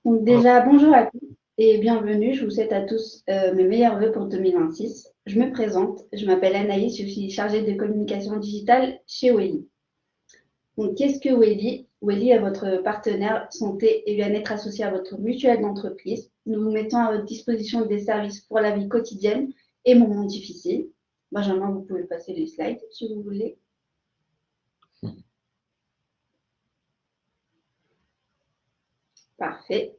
Donc Oh, déjà, bonjour à tous et bienvenue. Je vous souhaite à tous mes meilleurs vœux pour 2026. Je me présente, je m'appelle Anaïs, je suis chargée de communication digitale chez Welly. Donc qu'est-ce que Welly? Welly est votre partenaire santé et bien-être associé à votre mutuelle d'entreprise. Nous vous mettons à votre disposition des services pour la vie quotidienne et moments difficiles. Benjamin, vous pouvez passer les slides si vous voulez. Parfait.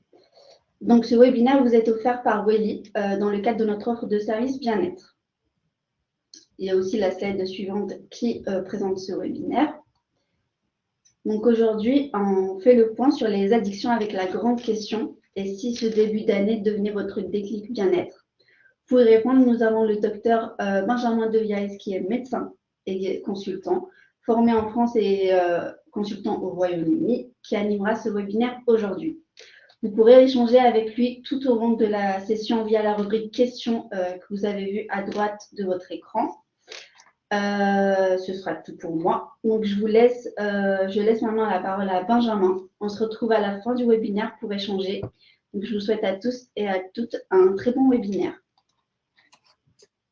Donc ce webinaire vous est offert par Welly dans le cadre de notre offre de service bien-être. Il y a aussi la slide suivante qui présente ce webinaire. Donc aujourd'hui, on fait le point sur les addictions avec la grande question. Et si ce début d'année devenait votre déclic bien-être? Pour y répondre, nous avons le docteur Benjamin Deviaes qui est médecin et consultant, formé en France et consultant au Royaume-Uni, qui animera ce webinaire aujourd'hui. Vous pourrez échanger avec lui tout au long de la session via la rubrique questions que vous avez vue à droite de votre écran. Ce sera tout pour moi. Donc, je laisse maintenant la parole à Benjamin. On se retrouve à la fin du webinaire pour échanger. Donc, je vous souhaite à tous et à toutes un très bon webinaire.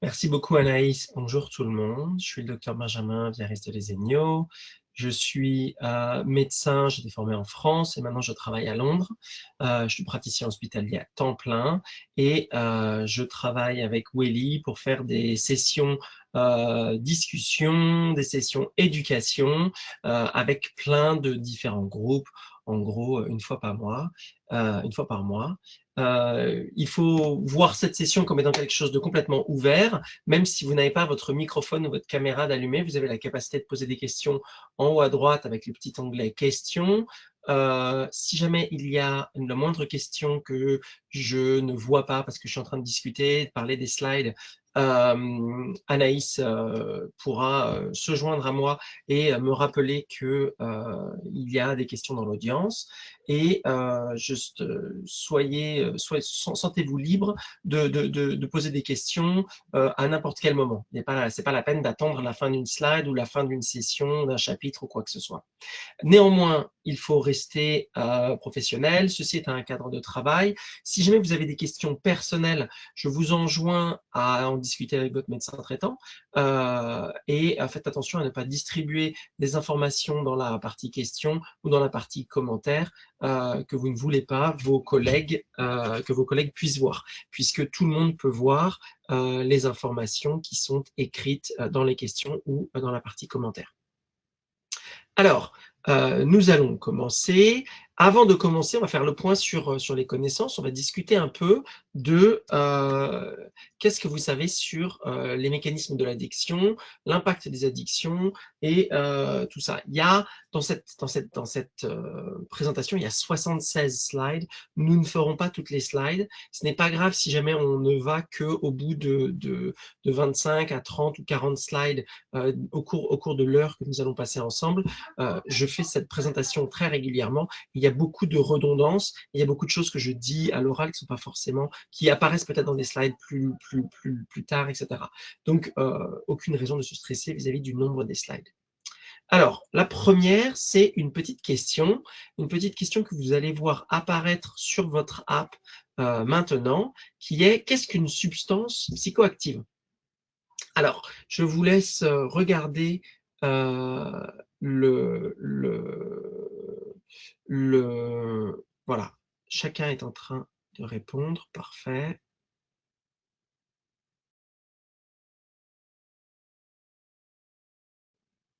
merci beaucoup Anaïs. Bonjour tout le monde. Je suis le docteur Benjamin Viaris de Lesenio. Je suis médecin, j'ai été formé en France et maintenant je travaille à Londres. Je suis praticien hospitalier à temps plein et je travaille avec Welly pour faire des sessions discussion, des sessions éducation avec plein de différents groupes, en gros une fois par mois. Une fois par mois. Il faut voir cette session comme étant quelque chose de complètement ouvert. Même si vous n'avez pas votre microphone ou votre caméra d'allumer, vous avez la capacité de poser des questions en haut à droite avec le petit onglet questions. Si jamais il y a la moindre question que je ne vois pas parce que je suis en train de discuter, de parler des slides, Anaïs pourra se joindre à moi et me rappeler que il y a des questions dans l'audience. Et juste sentez-vous libre de poser des questions à n'importe quel moment. C'est pas la peine d'attendre la fin d'une slide ou la fin d'une session, d'un chapitre ou quoi que ce soit. Néanmoins, il faut rester professionnel. Ceci est un cadre de travail. Si jamais vous avez des questions personnelles, je vous enjoins à en discuter avec votre médecin traitant et faites attention à ne pas distribuer des informations dans la partie questions ou dans la partie commentaires que vous ne voulez pas que vos collègues puissent voir, puisque tout le monde peut voir les informations qui sont écrites dans les questions ou dans la partie commentaires. Alors, nous allons commencer. Avant de commencer, on va faire le point sur les connaissances. On va discuter un peu de qu'est-ce que vous savez sur les mécanismes de l'addiction, l'impact des addictions et tout ça. Il y a dans cette présentation, il y a 76 slides. Nous ne ferons pas toutes les slides. Ce n'est pas grave si jamais on ne va qu'au bout de 25 à 30 ou 40 slides au cours de l'heure que nous allons passer ensemble. Je fais cette présentation très régulièrement. Il y a beaucoup de redondances, il y a beaucoup de choses que je dis à l'oral qui sont pas forcément, qui apparaissent peut-être dans des slides plus tard, etc. Donc, aucune raison de se stresser vis-à-vis du nombre des slides. Alors, la première, c'est une petite question que vous allez voir apparaître sur votre app maintenant, qui est qu'est-ce qu'une substance psychoactive? Alors, je vous laisse regarder euh, le, le, Voilà, chacun est en train de répondre, parfait.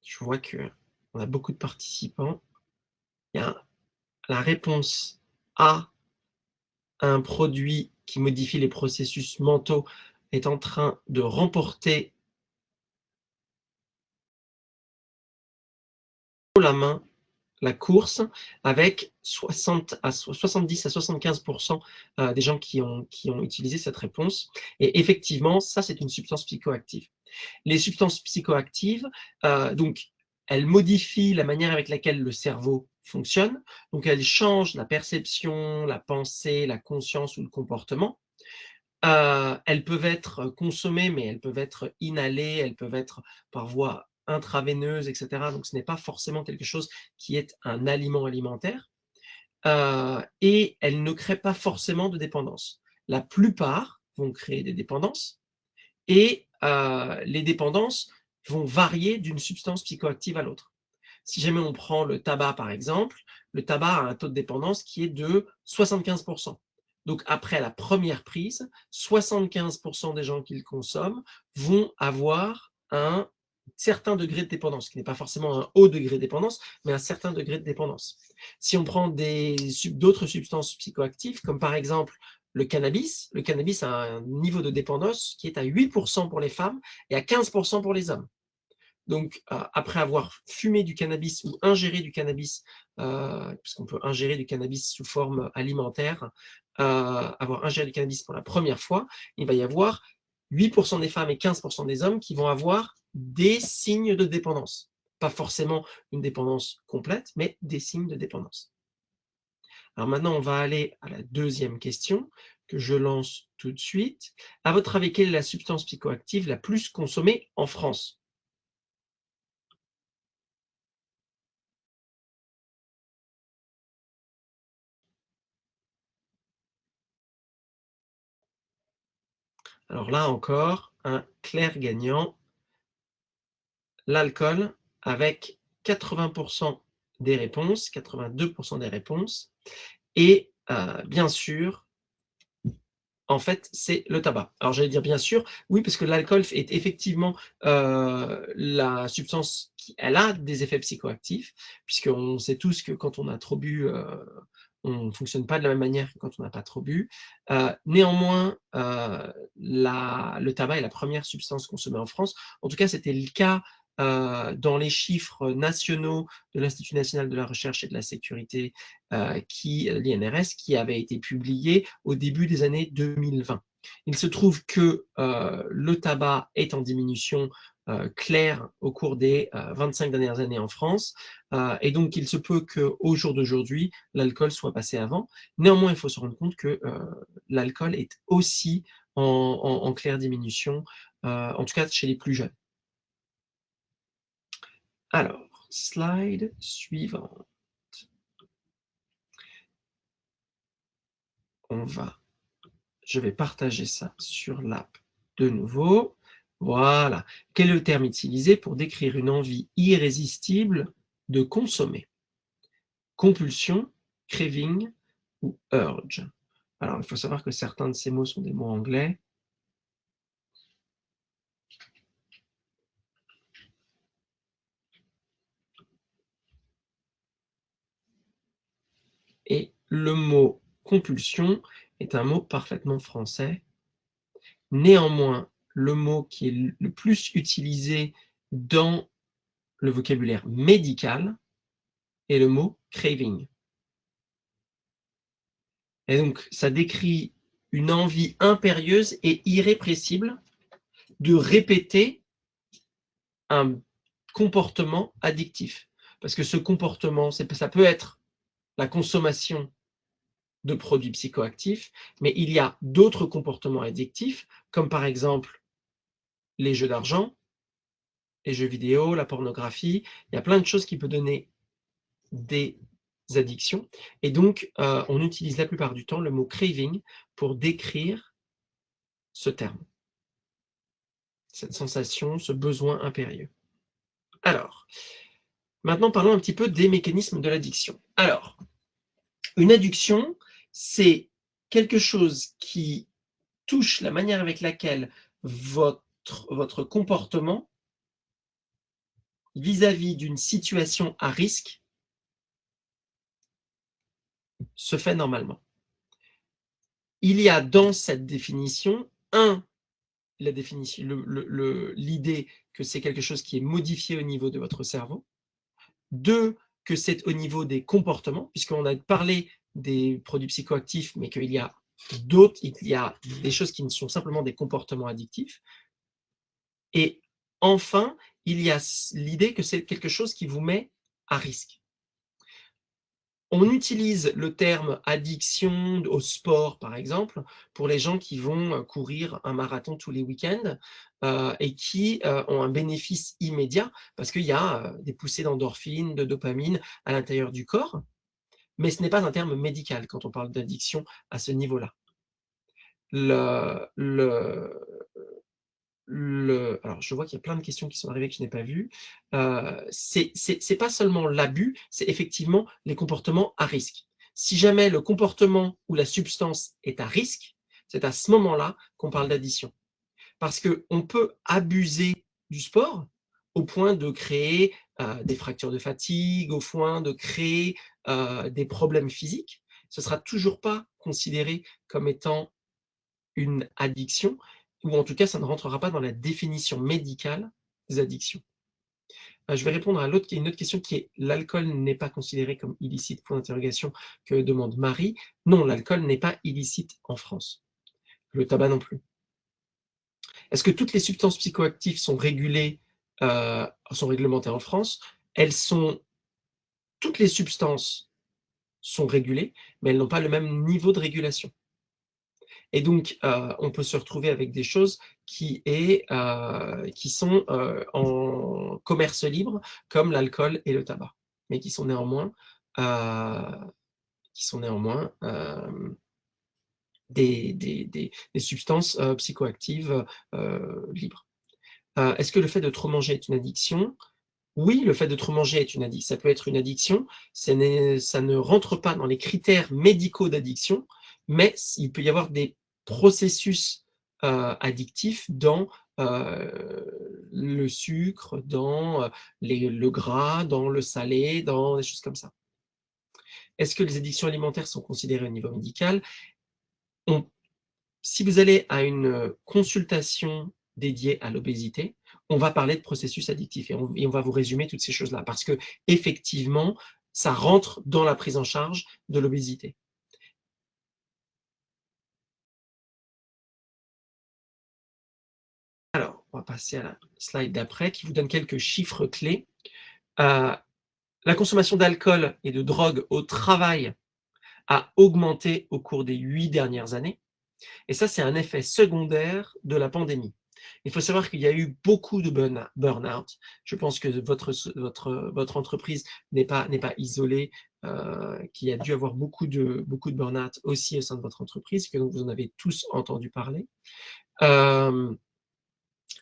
Je vois que on a beaucoup de participants. Il y a la réponse A, un produit qui modifie les processus mentaux, est en train de remporter la main la course avec 70 à 75% des gens qui ont utilisé cette réponse. Et effectivement, ça, c'est une substance psychoactive. Les substances psychoactives, donc, elles modifient la manière avec laquelle le cerveau fonctionne. Donc, elles changent la perception, la pensée, la conscience ou le comportement. Elles peuvent être consommées, mais elles peuvent être inhalées, elles peuvent être par voie intraveineuse, etc. Donc, ce n'est pas forcément quelque chose qui est un aliment alimentaire. et elles ne créent pas forcément de dépendance. La plupart vont créer des dépendances et les dépendances vont varier d'une substance psychoactive à l'autre. Si jamais on prend le tabac par exemple, le tabac a un taux de dépendance qui est de 75%. Donc après la première prise, 75% des gens qui le consomment vont avoir un certain degré de dépendance, qui n'est pas forcément un haut degré de dépendance, mais un certain degré de dépendance. Si on prend d'autres substances psychoactives, comme par exemple le cannabis a un niveau de dépendance qui est à 8% pour les femmes et à 15% pour les hommes. Donc, après avoir fumé du cannabis ou ingéré du cannabis, puisqu'on peut ingérer du cannabis sous forme alimentaire, avoir ingéré du cannabis pour la première fois, il va y avoir 8% des femmes et 15% des hommes qui vont avoir des signes de dépendance. Pas forcément une dépendance complète, mais des signes de dépendance. Alors maintenant, on va aller à la deuxième question que je lance tout de suite. À votre avis, quelle est la substance psychoactive la plus consommée en France ? Alors là encore, un clair gagnant, l'alcool avec 80% des réponses, 82% des réponses. Et bien sûr, en fait, c'est le tabac. Alors j'allais dire bien sûr, oui, parce que l'alcool est effectivement la substance elle a des effets psychoactifs, puisqu'on sait tous que quand on a trop bu, on ne fonctionne pas de la même manière que quand on n'a pas trop bu. Néanmoins, le tabac est la première substance consommée en France. En tout cas, c'était le cas dans les chiffres nationaux de l'Institut national de la recherche et de la sécurité, l'INRS, qui avait été publié au début des années 2020. Il se trouve que le tabac est en diminution claire au cours des 25 dernières années en France, et donc il se peut qu'au jour d'aujourd'hui, l'alcool soit passé avant. Néanmoins, il faut se rendre compte que l'alcool est aussi en claire diminution, en tout cas chez les plus jeunes. Alors, slide suivante. Je vais partager ça sur l'app de nouveau. Voilà. Quel est le terme utilisé pour décrire une envie irrésistible de consommer? Compulsion, craving ou urge? Alors, il faut savoir que certains de ces mots sont des mots anglais. Et le mot compulsion est un mot parfaitement français. Néanmoins, le mot qui est le plus utilisé dans le vocabulaire médical est le mot craving. Et donc, ça décrit une envie impérieuse et irrépressible de répéter un comportement addictif. Parce que ce comportement, ça peut être la consommation de produits psychoactifs, mais il y a d'autres comportements addictifs, comme par exemple les jeux d'argent, les jeux vidéo, la pornographie. Il y a plein de choses qui peuvent donner des addictions. Et donc, on utilise la plupart du temps le mot craving pour décrire ce terme, cette sensation, ce besoin impérieux. Alors, maintenant parlons un petit peu des mécanismes de l'addiction. Alors, une addiction, c'est quelque chose qui touche la manière avec laquelle votre comportement vis-à-vis d'une situation à risque se fait normalement. Il y a dans cette définition, l'idée que c'est quelque chose qui est modifié au niveau de votre cerveau. 2, que c'est au niveau des comportements, puisqu'on a parlé des produits psychoactifs, mais qu'il y a d'autres, il y a des choses qui ne sont simplement des comportements addictifs. Et enfin, il y a l'idée que c'est quelque chose qui vous met à risque. On utilise le terme addiction au sport, par exemple, pour les gens qui vont courir un marathon tous les week-ends et qui ont un bénéfice immédiat parce qu'il y a des poussées d'endorphines, de dopamine à l'intérieur du corps. mais ce n'est pas un terme médical quand on parle d'addiction à ce niveau-là. Alors, je vois qu'il y a plein de questions qui sont arrivées que je n'ai pas vues. C'est pas seulement l'abus, c'est effectivement les comportements à risque. Si jamais le comportement ou la substance est à risque, c'est à ce moment-là qu'on parle d'addition. Parce qu'on peut abuser du sport au point de créer des fractures de fatigue, au point de créer des problèmes physiques. Ce ne sera toujours pas considéré comme étant une addiction, ou en tout cas, ça ne rentrera pas dans la définition médicale des addictions. Je vais répondre à une autre question qui est: l'alcool n'est pas considéré comme illicite, point d'interrogation, que demande Marie. Non, l'alcool n'est pas illicite en France. Le tabac non plus. Est-ce que toutes les substances psychoactives sont régulées, sont réglementées en France? Toutes les substances sont régulées, mais elles n'ont pas le même niveau de régulation. Et donc, on peut se retrouver avec des choses qui sont en commerce libre, comme l'alcool et le tabac, mais qui sont néanmoins des substances psychoactives libres. Est-ce que le fait de trop manger est une addiction? Oui, le fait de trop manger est une addiction. Ça peut être une addiction. Ça ne rentre pas dans les critères médicaux d'addiction, mais il peut y avoir des processus addictifs dans le sucre, dans le gras, dans le salé, dans des choses comme ça. Est-ce que les addictions alimentaires sont considérées au niveau médical? Si vous allez à une consultation dédiée à l'obésité, on va parler de processus addictifs et on va vous résumer toutes ces choses-là parce que effectivement, ça rentre dans la prise en charge de l'obésité. Alors, on va passer à la slide d'après qui vous donne quelques chiffres clés. La consommation d'alcool et de drogue au travail a augmenté au cours des 8 dernières années. Et ça, c'est un effet secondaire de la pandémie. Il faut savoir qu'il y a eu beaucoup de burn-out. Je pense que votre entreprise n'est pas isolée, qu'il y a dû avoir beaucoup de burn-out aussi au sein de votre entreprise, que donc vous en avez tous entendu parler.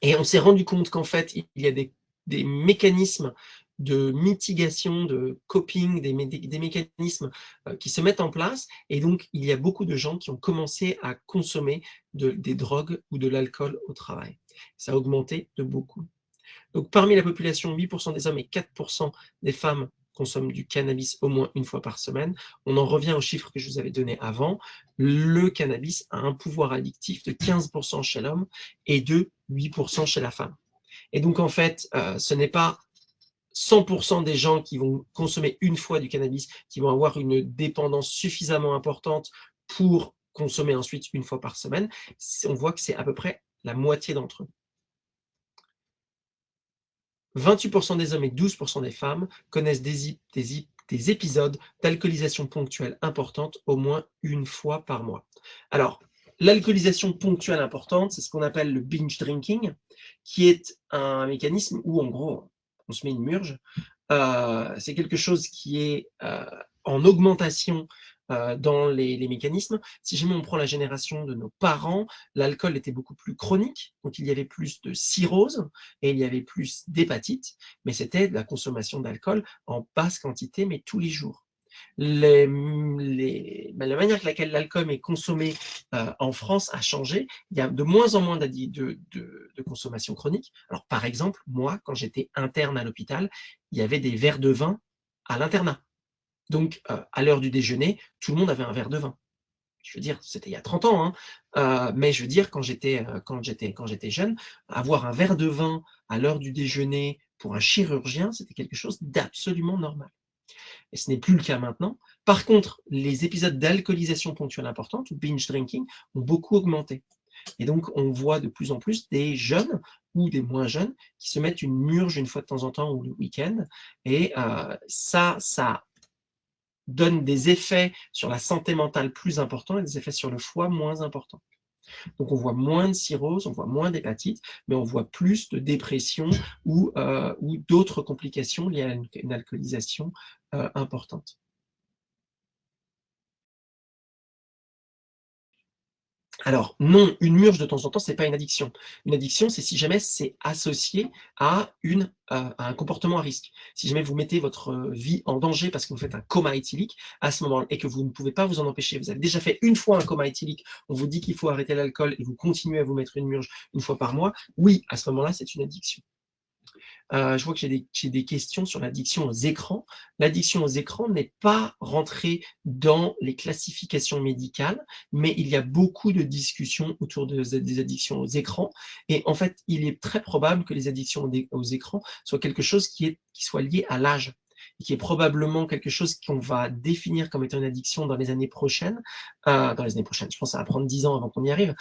Et on s'est rendu compte qu'en fait, il y a des mécanismes de mitigation, de coping, des mécanismes qui se mettent en place. Et donc, il y a beaucoup de gens qui ont commencé à consommer des drogues ou de l'alcool au travail. Ça a augmenté de beaucoup. Donc, parmi la population, 8% des hommes et 4% des femmes consomment du cannabis au moins une fois par semaine. On en revient aux chiffres que je vous avais donnés avant. Le cannabis a un pouvoir addictif de 15% chez l'homme et de 8% chez la femme. Et donc, en fait, ce n'est pas 100% des gens qui vont consommer une fois du cannabis qui vont avoir une dépendance suffisamment importante pour consommer ensuite une fois par semaine. On voit que c'est à peu près la moitié d'entre eux. 28% des hommes et 12% des femmes connaissent des épisodes d'alcoolisation ponctuelle importante au moins une fois par mois. Alors, l'alcoolisation ponctuelle importante, c'est ce qu'on appelle le binge drinking, qui est un mécanisme où, en gros, on se met une murge. C'est quelque chose qui est en augmentation dans les mécanismes. Si jamais on prend la génération de nos parents, l'alcool était beaucoup plus chronique, donc il y avait plus de cirrhose et il y avait plus d'hépatite, mais c'était de la consommation d'alcool en basse quantité, mais tous les jours. La manière avec laquelle l'alcool est consommé en France a changé. Il y a de moins en moins de consommation chronique. Alors, par exemple, moi, quand j'étais interne à l'hôpital, il y avait des verres de vin à l'internat. Donc, à l'heure du déjeuner, tout le monde avait un verre de vin. Je veux dire, c'était il y a 30 ans, hein. Mais je veux dire, quand j'étais jeune, avoir un verre de vin à l'heure du déjeuner pour un chirurgien, c'était quelque chose d'absolument normal. Et ce n'est plus le cas maintenant. Par contre, les épisodes d'alcoolisation ponctuelle importante, ou binge drinking, ont beaucoup augmenté. Et donc, on voit de plus en plus des jeunes ou des moins jeunes qui se mettent une murge une fois de temps en temps ou le week-end. Et ça donne des effets sur la santé mentale plus importants et des effets sur le foie moins importants. Donc, on voit moins de cirrhose, on voit moins d'hépatite, mais on voit plus de dépression ou d'autres complications liées à une alcoolisation importante. Alors, non, une murge de temps en temps, ce n'est pas une addiction. Une addiction, c'est si jamais c'est associé à un comportement à risque. Si jamais vous mettez votre vie en danger parce que vous faites un coma éthylique, à ce moment-là, et que vous ne pouvez pas vous en empêcher, vous avez déjà fait une fois un coma éthylique, on vous dit qu'il faut arrêter l'alcool et vous continuez à vous mettre une murge une fois par mois, oui, à ce moment-là, c'est une addiction. Je vois que j'ai des questions sur l'addiction aux écrans. L'addiction aux écrans n'est pas rentrée dans les classifications médicales, mais il y a beaucoup de discussions autour des addictions aux écrans. Et en fait, il est très probable que les addictions aux écrans soient quelque chose qui soit lié à l'âge, et qui est probablement quelque chose qu'on va définir comme étant une addiction dans les années prochaines. Je pense que ça va prendre 10 ans avant qu'on y arrive,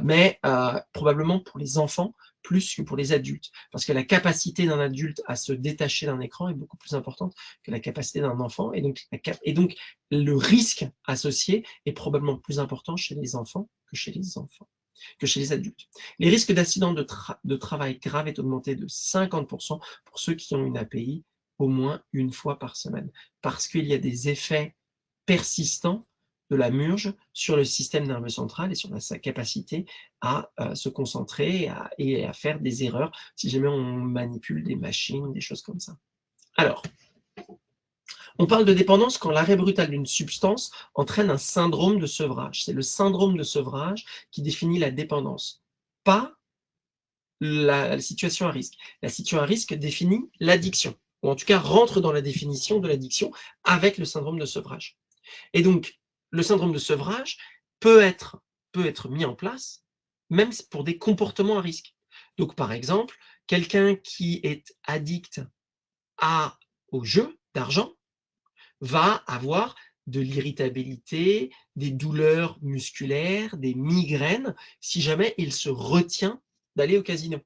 mais probablement pour les enfants plus que pour les adultes, parce que la capacité d'un adulte à se détacher d'un écran est beaucoup plus importante que la capacité d'un enfant, et donc le risque associé est probablement plus important chez les enfants que chez les adultes. Les risques d'accidents de travail graves est augmenté de 50% pour ceux qui ont une API au moins une fois par semaine, parce qu'il y a des effets persistants de la murge sur le système nerveux central et sur sa capacité à se concentrer et à faire des erreurs si jamais on manipule des machines, des choses comme ça. Alors, on parle de dépendance quand l'arrêt brutal d'une substance entraîne un syndrome de sevrage. C'est le syndrome de sevrage qui définit la dépendance, pas la situation à risque. La situation à risque définit l'addiction, ou en tout cas rentre dans la définition de l'addiction avec le syndrome de sevrage. Et donc, le syndrome de sevrage peut être mis en place même pour des comportements à risque. Donc, par exemple, quelqu'un qui est addict au jeu d'argent va avoir de l'irritabilité, des douleurs musculaires, des migraines, si jamais il se retient d'aller au casino.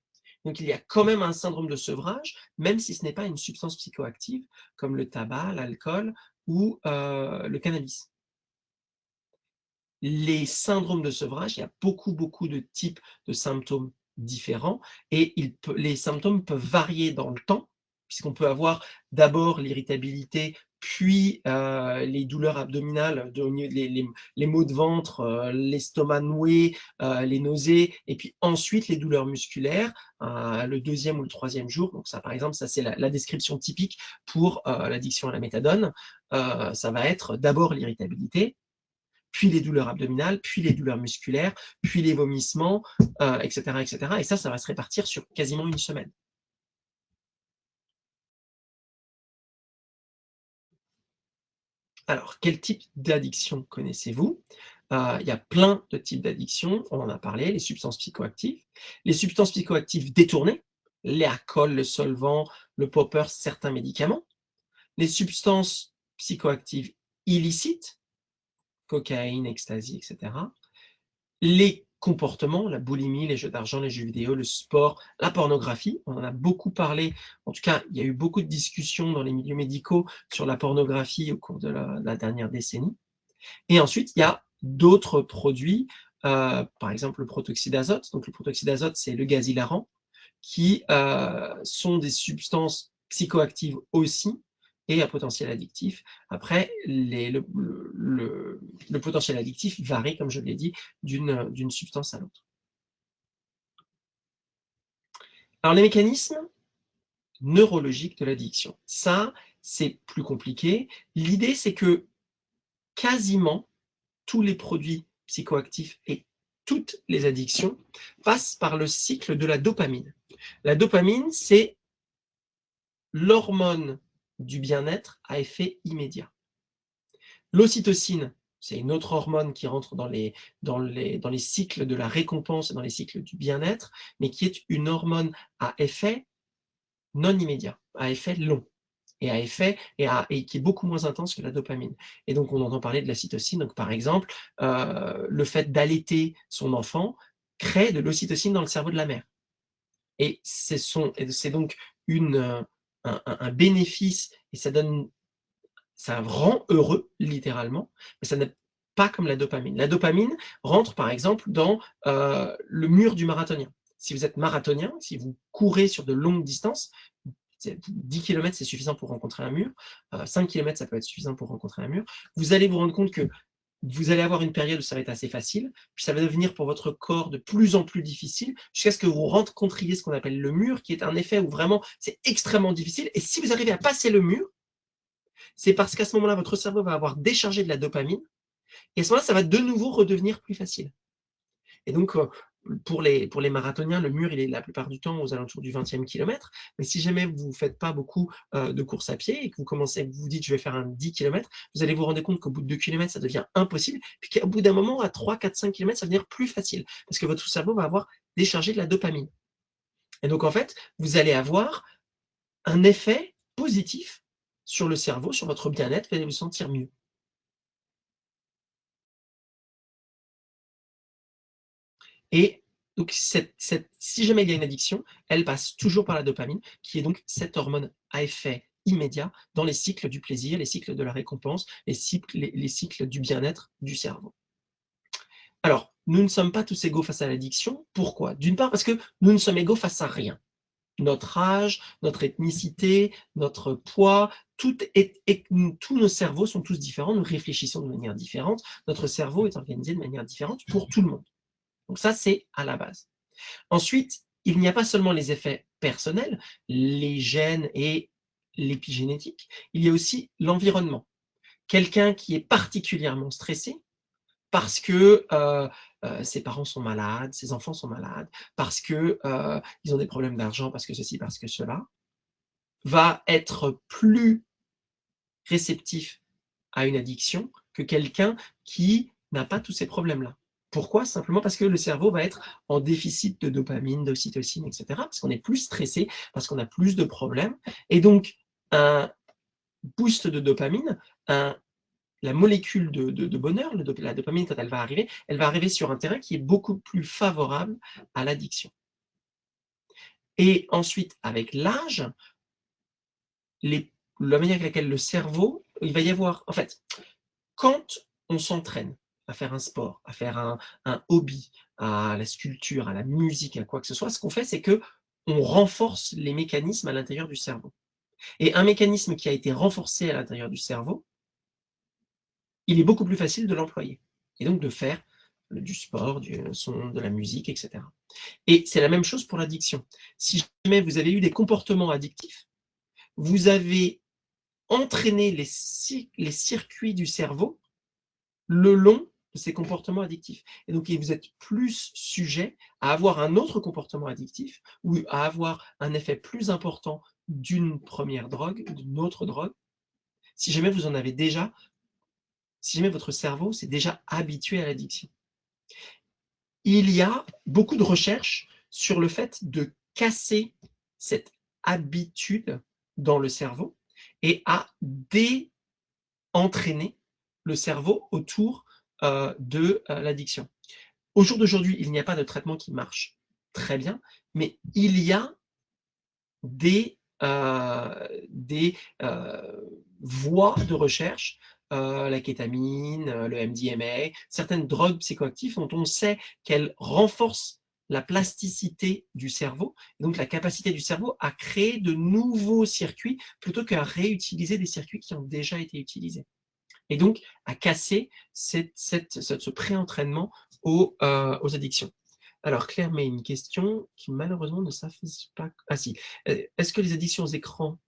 Donc, il y a quand même un syndrome de sevrage, même si ce n'est pas une substance psychoactive comme le tabac, l'alcool ou le cannabis. Les syndromes de sevrage, il y a beaucoup de types de symptômes différents, et les symptômes peuvent varier dans le temps, puisqu'on peut avoir d'abord l'irritabilité, puis les douleurs abdominales, les maux de ventre, l'estomac noué, les nausées, et puis ensuite les douleurs musculaires, le 2e ou le 3e jour. Donc ça, par exemple, ça c'est la description typique pour l'addiction à la méthadone. Ça va être d'abord l'irritabilité, puis les douleurs abdominales, puis les douleurs musculaires, puis les vomissements, etc., etc. Et ça va se répartir sur quasiment une semaine. Alors, quel type d'addiction connaissez-vous? Il y a plein de types d'addictions, on en a parlé, les substances psychoactives. Les substances psychoactives détournées, l'alcool, le solvant, le popper, certains médicaments. Les substances psychoactives illicites, cocaïne, ecstasy, etc. Les comportements, la boulimie, les jeux d'argent, les jeux vidéo, le sport, la pornographie, on en a beaucoup parlé. En tout cas, il y a eu beaucoup de discussions dans les milieux médicaux sur la pornographie au cours de la dernière décennie. Et ensuite, il y a d'autres produits, par exemple le protoxyde d'azote. Donc le protoxyde d'azote, c'est le gaz hilarant, qui sont des substances psychoactives aussi, et à potentiel addictif. Après, le potentiel addictif varie, comme je l'ai dit, d'une substance à l'autre. Alors, les mécanismes neurologiques de l'addiction, ça, c'est plus compliqué. L'idée, c'est que quasiment tous les produits psychoactifs et toutes les addictions passent par le cycle de la dopamine. La dopamine, c'est l'hormone du bien-être à effet immédiat. L'ocytocine, c'est une autre hormone qui rentre dans les cycles de la récompense et dans les cycles du bien-être, mais qui est une hormone à effet non immédiat, à effet long, et qui est beaucoup moins intense que la dopamine. Et donc, on entend parler de la cytocine. Donc, par exemple, le fait d'allaiter son enfant crée de l'ocytocine dans le cerveau de la mère. Et c'est donc un bénéfice, et ça rend heureux, littéralement, mais ça n'est pas comme la dopamine. La dopamine rentre, par exemple, dans le mur du marathonien. Si vous êtes marathonien, si vous courez sur de longues distances, 10 km, c'est suffisant pour rencontrer un mur, 5 km, ça peut être suffisant pour rencontrer un mur, vous allez vous rendre compte que vous allez avoir une période où ça va être assez facile, puis ça va devenir pour votre corps de plus en plus difficile, jusqu'à ce que vous rencontriez ce qu'on appelle le mur, qui est un effet où vraiment c'est extrêmement difficile. Et si vous arrivez à passer le mur, c'est parce qu'à ce moment-là, votre cerveau va avoir déchargé de la dopamine, et à ce moment-là, ça va de nouveau redevenir plus facile. Et donc, pour les marathoniens, le mur, il est la plupart du temps aux alentours du 20e kilomètre. Mais si jamais vous ne faites pas beaucoup de course à pied et que vous vous dites, je vais faire un 10 km, vous allez vous rendre compte qu'au bout de 2 km, ça devient impossible. Puis qu'au bout d'un moment, à 3, 4, 5 km, ça va devenir plus facile parce que votre cerveau va avoir déchargé de la dopamine. Et donc, en fait, vous allez avoir un effet positif sur le cerveau, sur votre bien-être, vous allez vous sentir mieux. Et donc, si jamais il y a une addiction, elle passe toujours par la dopamine, qui est donc cette hormone à effet immédiat dans les cycles du plaisir, les cycles de la récompense, les cycles du bien-être du cerveau. Alors, nous ne sommes pas tous égaux face à l'addiction. Pourquoi? D'une part, parce que nous ne sommes égaux face à rien. Notre âge, notre ethnicité, notre poids, tous nos cerveaux sont tous différents, nous réfléchissons de manière différente, notre cerveau est organisé de manière différente pour tout le monde. Donc ça, c'est à la base. Ensuite, il n'y a pas seulement les effets personnels, les gènes et l'épigénétique, il y a aussi l'environnement. Quelqu'un qui est particulièrement stressé parce que ses parents sont malades, ses enfants sont malades, parce qu'ils ont des problèmes d'argent, parce que ceci, parce que cela, va être plus réceptif à une addiction que quelqu'un qui n'a pas tous ces problèmes-là. Pourquoi? Simplement parce que le cerveau va être en déficit de dopamine, d'ocytocine, etc. Parce qu'on est plus stressé, parce qu'on a plus de problèmes. Et donc, un boost de dopamine, la molécule de bonheur, la dopamine, quand elle va arriver sur un terrain qui est beaucoup plus favorable à l'addiction. Et ensuite, avec l'âge, la manière avec laquelle le cerveau, il va y avoir, en fait, quand on s'entraîne à faire un sport, à faire un hobby, à la sculpture, à la musique, à quoi que ce soit, ce qu'on fait, c'est que on renforce les mécanismes à l'intérieur du cerveau. Et un mécanisme qui a été renforcé à l'intérieur du cerveau, il est beaucoup plus facile de l'employer. Et donc de faire du sport, du son, de la musique, etc. Et c'est la même chose pour l'addiction. Si jamais vous avez eu des comportements addictifs, vous avez entraîné les circuits du cerveau le long de ces comportements addictifs. Et donc, vous êtes plus sujet à avoir un autre comportement addictif ou à avoir un effet plus important d'une première drogue, d'une autre drogue, si jamais vous en avez déjà, si jamais votre cerveau s'est déjà habitué à l'addiction. Il y a beaucoup de recherches sur le fait de casser cette habitude dans le cerveau et à déentraîner le cerveau autour de l'addiction. Au jour d'aujourd'hui, il n'y a pas de traitement qui marche très bien, mais il y a des voies de recherche, la kétamine, le MDMA, certaines drogues psychoactives dont on sait qu'elles renforcent la plasticité du cerveau, et donc la capacité du cerveau à créer de nouveaux circuits plutôt qu'à réutiliser des circuits qui ont déjà été utilisés. Et donc à casser ce pré-entraînement aux addictions. Alors Claire met une question qui malheureusement ne s'affiche pas. Ah si. Est-ce que les addictions aux écrans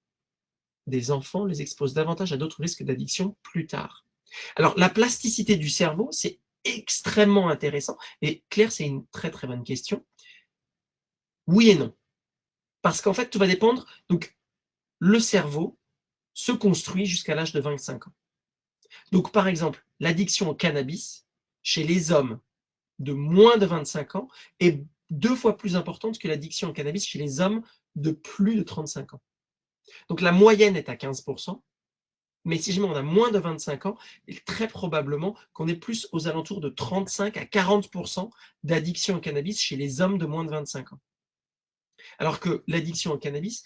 des enfants les exposent davantage à d'autres risques d'addiction plus tard? Alors la plasticité du cerveau, c'est extrêmement intéressant. Et Claire, c'est une très très bonne question. Oui et non. Parce qu'en fait, tout va dépendre. Donc, le cerveau se construit jusqu'à l'âge de 25 ans. Donc, par exemple, l'addiction au cannabis, chez les hommes de moins de 25 ans, est 2 fois plus importante que l'addiction au cannabis chez les hommes de plus de 35 ans. Donc, la moyenne est à 15%, mais si jamais on a moins de 25 ans, très probablement qu'on est plus aux alentours de 35 à 40% d'addiction au cannabis chez les hommes de moins de 25 ans. Alors que l'addiction au cannabis,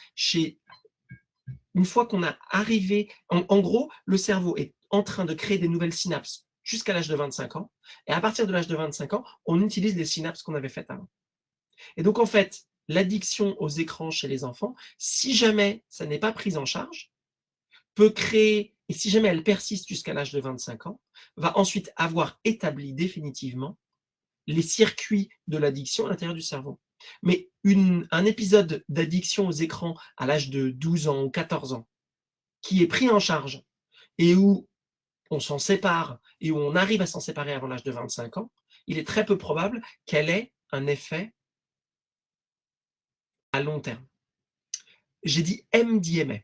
une fois qu'on a arrivé, en gros, le cerveau est en train de créer des nouvelles synapses jusqu'à l'âge de 25 ans, et à partir de l'âge de 25 ans, on utilise les synapses qu'on avait faites avant. Et donc, en fait, l'addiction aux écrans chez les enfants, si jamais ça n'est pas pris en charge, peut créer et si jamais elle persiste jusqu'à l'âge de 25 ans, va ensuite avoir établi définitivement les circuits de l'addiction à l'intérieur du cerveau. Mais un épisode d'addiction aux écrans à l'âge de 12 ans ou 14 ans, qui est pris en charge et où on s'en sépare et où on arrive à s'en séparer avant l'âge de 25 ans, il est très peu probable qu'elle ait un effet à long terme. J'ai dit MDMA,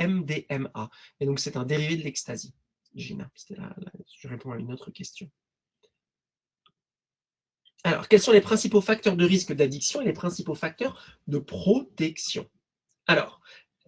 MDMA, et donc c'est un dérivé de l'ecstasy. Gina, je réponds à une autre question. Alors, quels sont les principaux facteurs de risque d'addiction et les principaux facteurs de protection? Alors,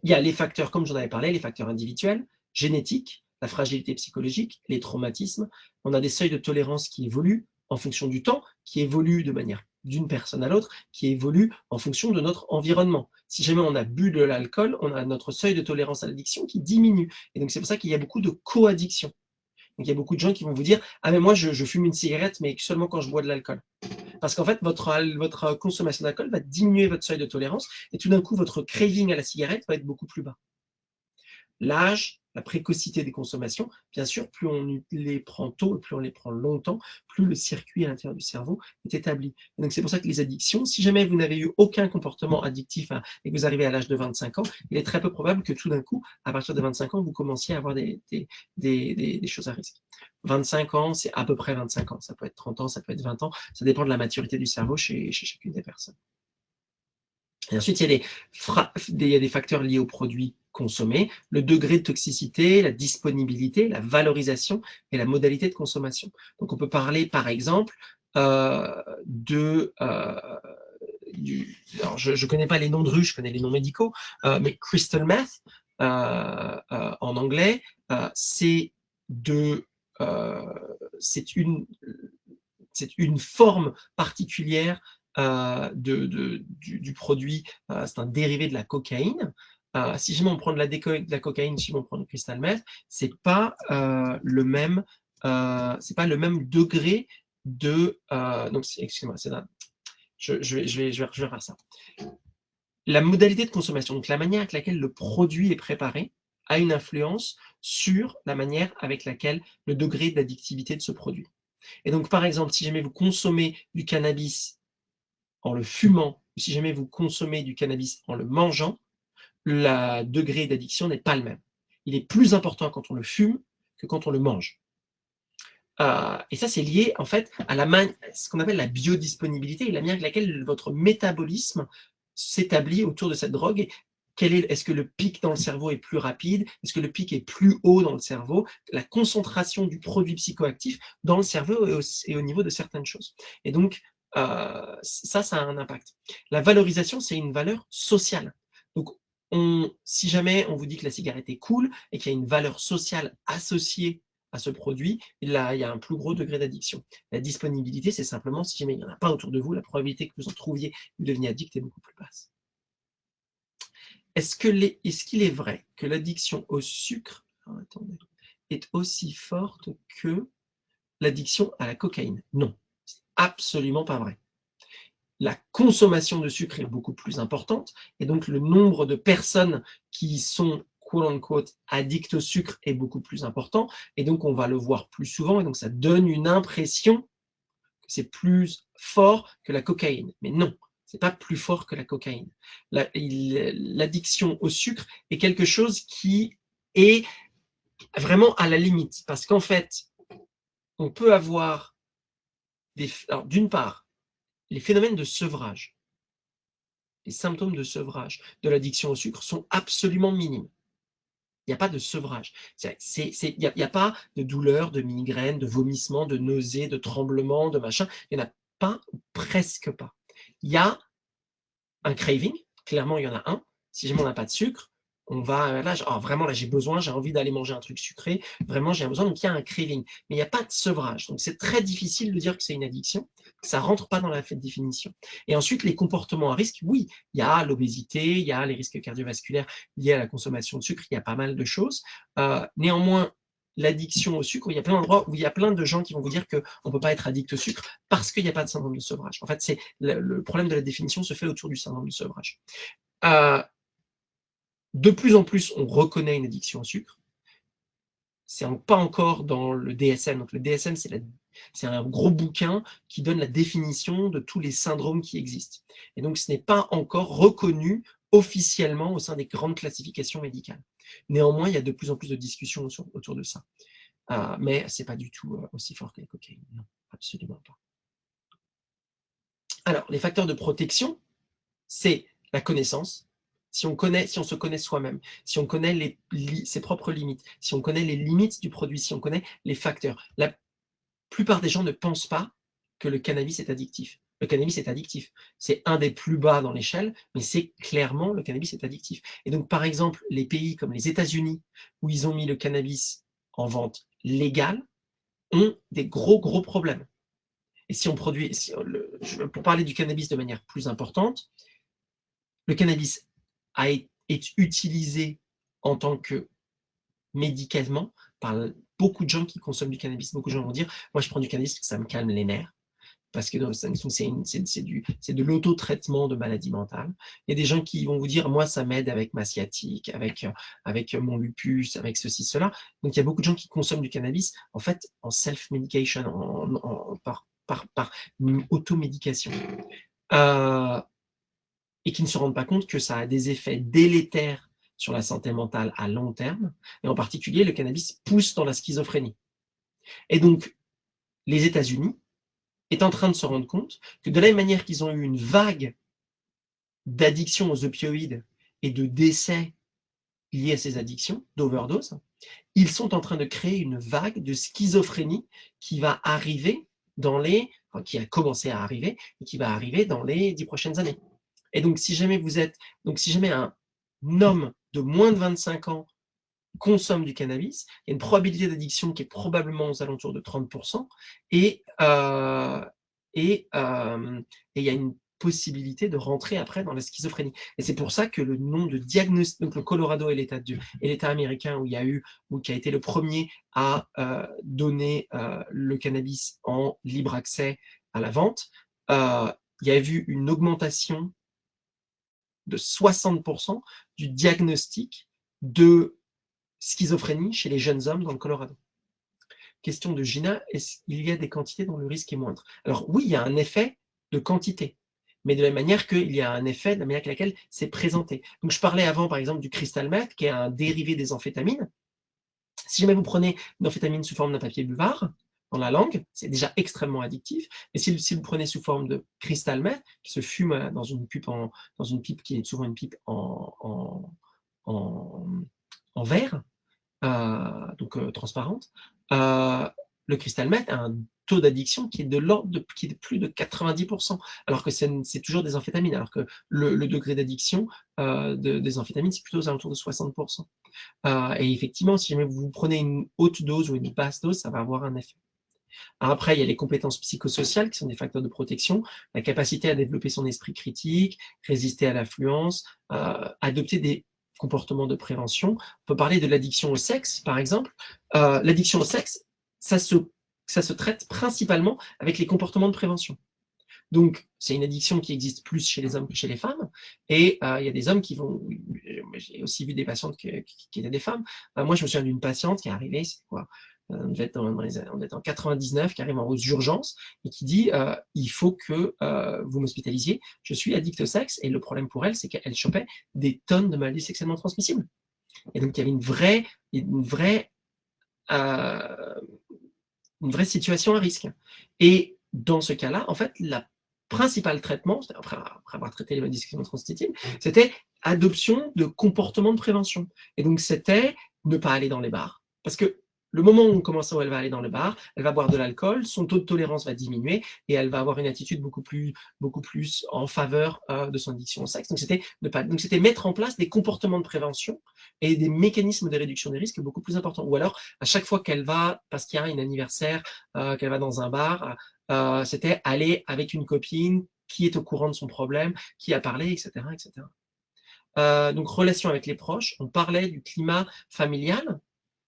il y a les facteurs, comme j'en avais parlé, les facteurs individuels, génétiques, la fragilité psychologique, les traumatismes. On a des seuils de tolérance qui évoluent en fonction du temps, qui évoluent de manière d'une personne à l'autre, qui évoluent en fonction de notre environnement. Si jamais on a bu de l'alcool, on a notre seuil de tolérance à l'addiction qui diminue. Et donc, c'est pour ça qu'il y a beaucoup de coaddiction. Donc, il y a beaucoup de gens qui vont vous dire « Ah, mais moi, je fume une cigarette, mais seulement quand je bois de l'alcool. » Parce qu'en fait, votre consommation d'alcool va diminuer votre seuil de tolérance et tout d'un coup, votre craving à la cigarette va être beaucoup plus bas. L'âge, la précocité des consommations, bien sûr, plus on les prend tôt, plus on les prend longtemps, plus le circuit à l'intérieur du cerveau est établi. Et donc, c'est pour ça que les addictions, si jamais vous n'avez eu aucun comportement addictif et que vous arrivez à l'âge de 25 ans, il est très peu probable que tout d'un coup, à partir de 25 ans, vous commenciez à avoir des choses à risque. 25 ans, c'est à peu près 25 ans. Ça peut être 30 ans, ça peut être 20 ans. Ça dépend de la maturité du cerveau chez chacune des personnes. Et ensuite, il y a des facteurs liés aux produits consommés, le degré de toxicité, la disponibilité, la valorisation et la modalité de consommation. Donc, on peut parler, par exemple, alors, je ne connais pas les noms de rue, je connais les noms médicaux, mais crystal meth, en anglais, c'est une forme particulière du produit, c'est un dérivé de la cocaïne. Si jamais on prend de la cocaïne, si on prend du crystal meth, c'est pas le même degré de donc excusez-moi, je vais faire ça. La modalité de consommation, donc la manière avec laquelle le produit est préparé, a une influence sur la manière avec laquelle le degré d'addictivité de ce produit. Et donc, par exemple, si jamais vous consommez du cannabis en le fumant, ou si jamais vous consommez du cannabis en le mangeant, le degré d'addiction n'est pas le même. Il est plus important quand on le fume que quand on le mange. Et ça, c'est lié en fait à ce qu'on appelle la biodisponibilité et la manière avec laquelle votre métabolisme s'établit autour de cette drogue. Est-ce que le pic dans le cerveau est plus rapide? Est-ce que le pic est plus haut dans le cerveau? La concentration du produit psychoactif dans le cerveau et au niveau de certaines choses. Et donc, ça a un impact. La valorisation, c'est une valeur sociale. Donc, si jamais on vous dit que la cigarette est cool et qu'il y a une valeur sociale associée à ce produit, là, il y a un plus gros degré d'addiction. La disponibilité, c'est simplement, si jamais il n'y en a pas autour de vous, la probabilité que vous en trouviez et que vous deveniez addict est beaucoup plus basse. Est-ce qu'il est vrai que l'addiction au sucre est aussi forte que l'addiction à la cocaïne? Non, c'est absolument pas vrai. La consommation de sucre est beaucoup plus importante et donc le nombre de personnes qui sont quote-unquote addicts au sucre est beaucoup plus important et donc on va le voir plus souvent et donc ça donne une impression que c'est plus fort que la cocaïne. Mais non, c'est pas plus fort que la cocaïne. L'addiction au sucre est quelque chose qui est vraiment à la limite parce qu'en fait, on peut avoir alors d'une part, les phénomènes de sevrage, les symptômes de sevrage de l'addiction au sucre sont absolument minimes. Il n'y a pas de sevrage. Il n'y a pas de douleur, de migraine, de vomissement, de nausées, de tremblements, de machin. Il n'y en a pas, ou presque pas. Il y a un craving, clairement il y en a un. Si jamais on n'a pas de sucre, on va là, vraiment là j'ai besoin, j'ai envie d'aller manger un truc sucré, vraiment j'ai besoin, donc il y a un craving. Mais il n'y a pas de sevrage. Donc c'est très difficile de dire que c'est une addiction. Ça ne rentre pas dans la définition. Et ensuite, les comportements à risque, oui, il y a l'obésité, il y a les risques cardiovasculaires liés à la consommation de sucre, il y a pas mal de choses. Néanmoins, l'addiction au sucre, il y a plein d'endroits où il y a plein de gens qui vont vous dire qu'on ne peut pas être addict au sucre parce qu'il n'y a pas de syndrome de sevrage. En fait, le problème de la définition se fait autour du syndrome de sevrage. De plus en plus, on reconnaît une addiction au sucre. c'est pas encore dans le DSM. Donc le DSM, c'est un gros bouquin qui donne la définition de tous les syndromes qui existent. Et donc ce n'est pas encore reconnu officiellement au sein des grandes classifications médicales. Néanmoins, il y a de plus en plus de discussions autour de ça. Mais ce n'est pas du tout aussi fort que la cocaïne. Non, absolument pas. Alors, les facteurs de protection, c'est la connaissance. Si on se connaît soi-même, si on connaît ses propres limites, si on connaît les limites du produit, si on connaît les facteurs. La plupart des gens ne pensent pas que le cannabis est addictif. Le cannabis est addictif. C'est un des plus bas dans l'échelle, mais c'est clairement le cannabis est addictif. Et donc, par exemple, les pays comme les États-Unis, où ils ont mis le cannabis en vente légale, ont des gros problèmes. Et si on produit, pour parler du cannabis de manière plus importante, le cannabis est utilisé en tant que médicament par beaucoup de gens qui consomment du cannabis. Beaucoup de gens vont dire, moi je prends du cannabis parce que ça me calme les nerfs, parce que c'est de l'auto-traitement de maladie mentale. Il y a des gens qui vont vous dire, moi ça m'aide avec ma sciatique, avec mon lupus, avec ceci, cela. Donc il y a beaucoup de gens qui consomment du cannabis, en fait, en self-medication, par automédication. Et qui ne se rendent pas compte que ça a des effets délétères sur la santé mentale à long terme, et en particulier, le cannabis pousse dans la schizophrénie. Et donc, les États-Unis est en train de se rendre compte que de la même manière qu'ils ont eu une vague d'addiction aux opioïdes et de décès liés à ces addictions, d'overdose, ils sont en train de créer une vague de schizophrénie qui va arriver qui a commencé à arriver, et qui va arriver dans les 10 prochaines années. Et donc, si jamais un homme de moins de 25 ans consomme du cannabis, il y a une probabilité d'addiction qui est probablement aux alentours de 30%, et il y a une possibilité de rentrer après dans la schizophrénie. Et c'est pour ça que le nom de diagnostic, donc le Colorado et l'État américain qui a été le premier à donner le cannabis en libre accès à la vente, il y a eu une augmentation de 60% du diagnostic de schizophrénie chez les jeunes hommes dans le Colorado. Question de Gina, est-ce qu'il y a des quantités dont le risque est moindre? Alors oui, il y a un effet de quantité, mais de la même manière qu'il y a un effet de la manière avec laquelle c'est présenté. Donc je parlais avant par exemple du crystal meth, qui est un dérivé des amphétamines. Si jamais vous prenez une amphétamine sous forme d'un papier buvard, dans la langue, c'est déjà extrêmement addictif. Et si vous prenez sous forme de crystal meth, qui se fume dans une pipe qui est souvent une pipe en verre, donc transparente, le crystal meth a un taux d'addiction qui est de plus de 90%, alors que c'est toujours des amphétamines, alors que le degré d'addiction des amphétamines, c'est plutôt aux alentours de 60%. Et effectivement, si jamais vous prenez une haute dose ou une basse dose, ça va avoir un effet. Après, il y a les compétences psychosociales qui sont des facteurs de protection, la capacité à développer son esprit critique, résister à l'affluence, adopter des comportements de prévention. On peut parler de l'addiction au sexe, par exemple. L'addiction au sexe, ça se traite principalement avec les comportements de prévention. Donc, c'est une addiction qui existe plus chez les hommes que chez les femmes. Et il y a des hommes qui vont... J'ai aussi vu des patientes qui étaient des femmes. Moi, je me souviens d'une patiente qui est arrivée, c'est quoi, on devait être en 99, qui arrive aux urgences et qui dit il faut que vous m'hospitalisiez, je suis addict au sexe. Et le problème pour elle, c'est qu'elle chopait des tonnes de maladies sexuellement transmissibles. Et donc, il y avait une vraie situation à risque. Et dans ce cas-là, en fait, la principal traitement, après avoir traité les maladies sexuellement transmissibles, c'était adoption de comportements de prévention. Et donc, c'était ne pas aller dans les bars. Parce que le moment où elle va aller dans le bar, elle va boire de l'alcool, son taux de tolérance va diminuer et elle va avoir une attitude beaucoup plus en faveur de son addiction au sexe. Donc, c'était mettre en place des comportements de prévention et des mécanismes de réduction des risques beaucoup plus importants. Ou alors, à chaque fois qu'elle va, parce qu'il y a un anniversaire, qu'elle va dans un bar, c'était aller avec une copine qui est au courant de son problème, qui a parlé, etc. etc. Donc, relation avec les proches, on parlait du climat familial,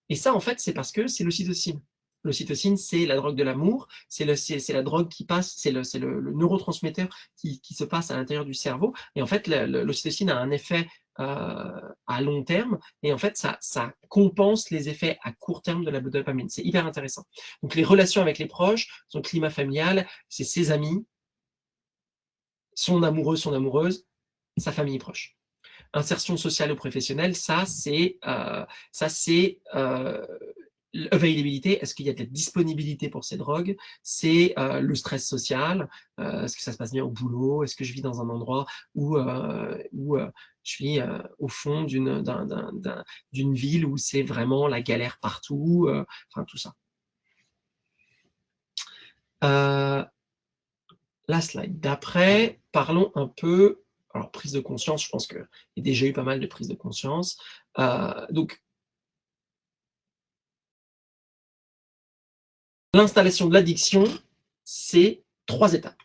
et ça, en fait, c'est parce que c'est l'ocytocine. L'ocytocine, c'est la drogue de l'amour, c'est la drogue qui passe, c'est le neurotransmetteur qui se passe à l'intérieur du cerveau, et en fait, l'ocytocine a un effet à long terme, et en fait, ça compense les effets à court terme de la dopamine. C'est hyper intéressant. Donc, les relations avec les proches, son climat familial, c'est ses amis, son amoureux, son amoureuse, sa famille proche. Insertion sociale ou professionnelle, ça c'est l'availabilité, est-ce qu'il y a de la disponibilité pour ces drogues? C'est le stress social, est-ce que ça se passe bien au boulot? Est-ce que je vis dans un endroit où je vis au fond d'une ville où c'est vraiment la galère partout? Enfin, tout ça. La slide d'après, parlons un peu, alors prise de conscience, je pense qu'il y a déjà eu pas mal de prise de conscience. Donc, l'installation de l'addiction, c'est 3 étapes.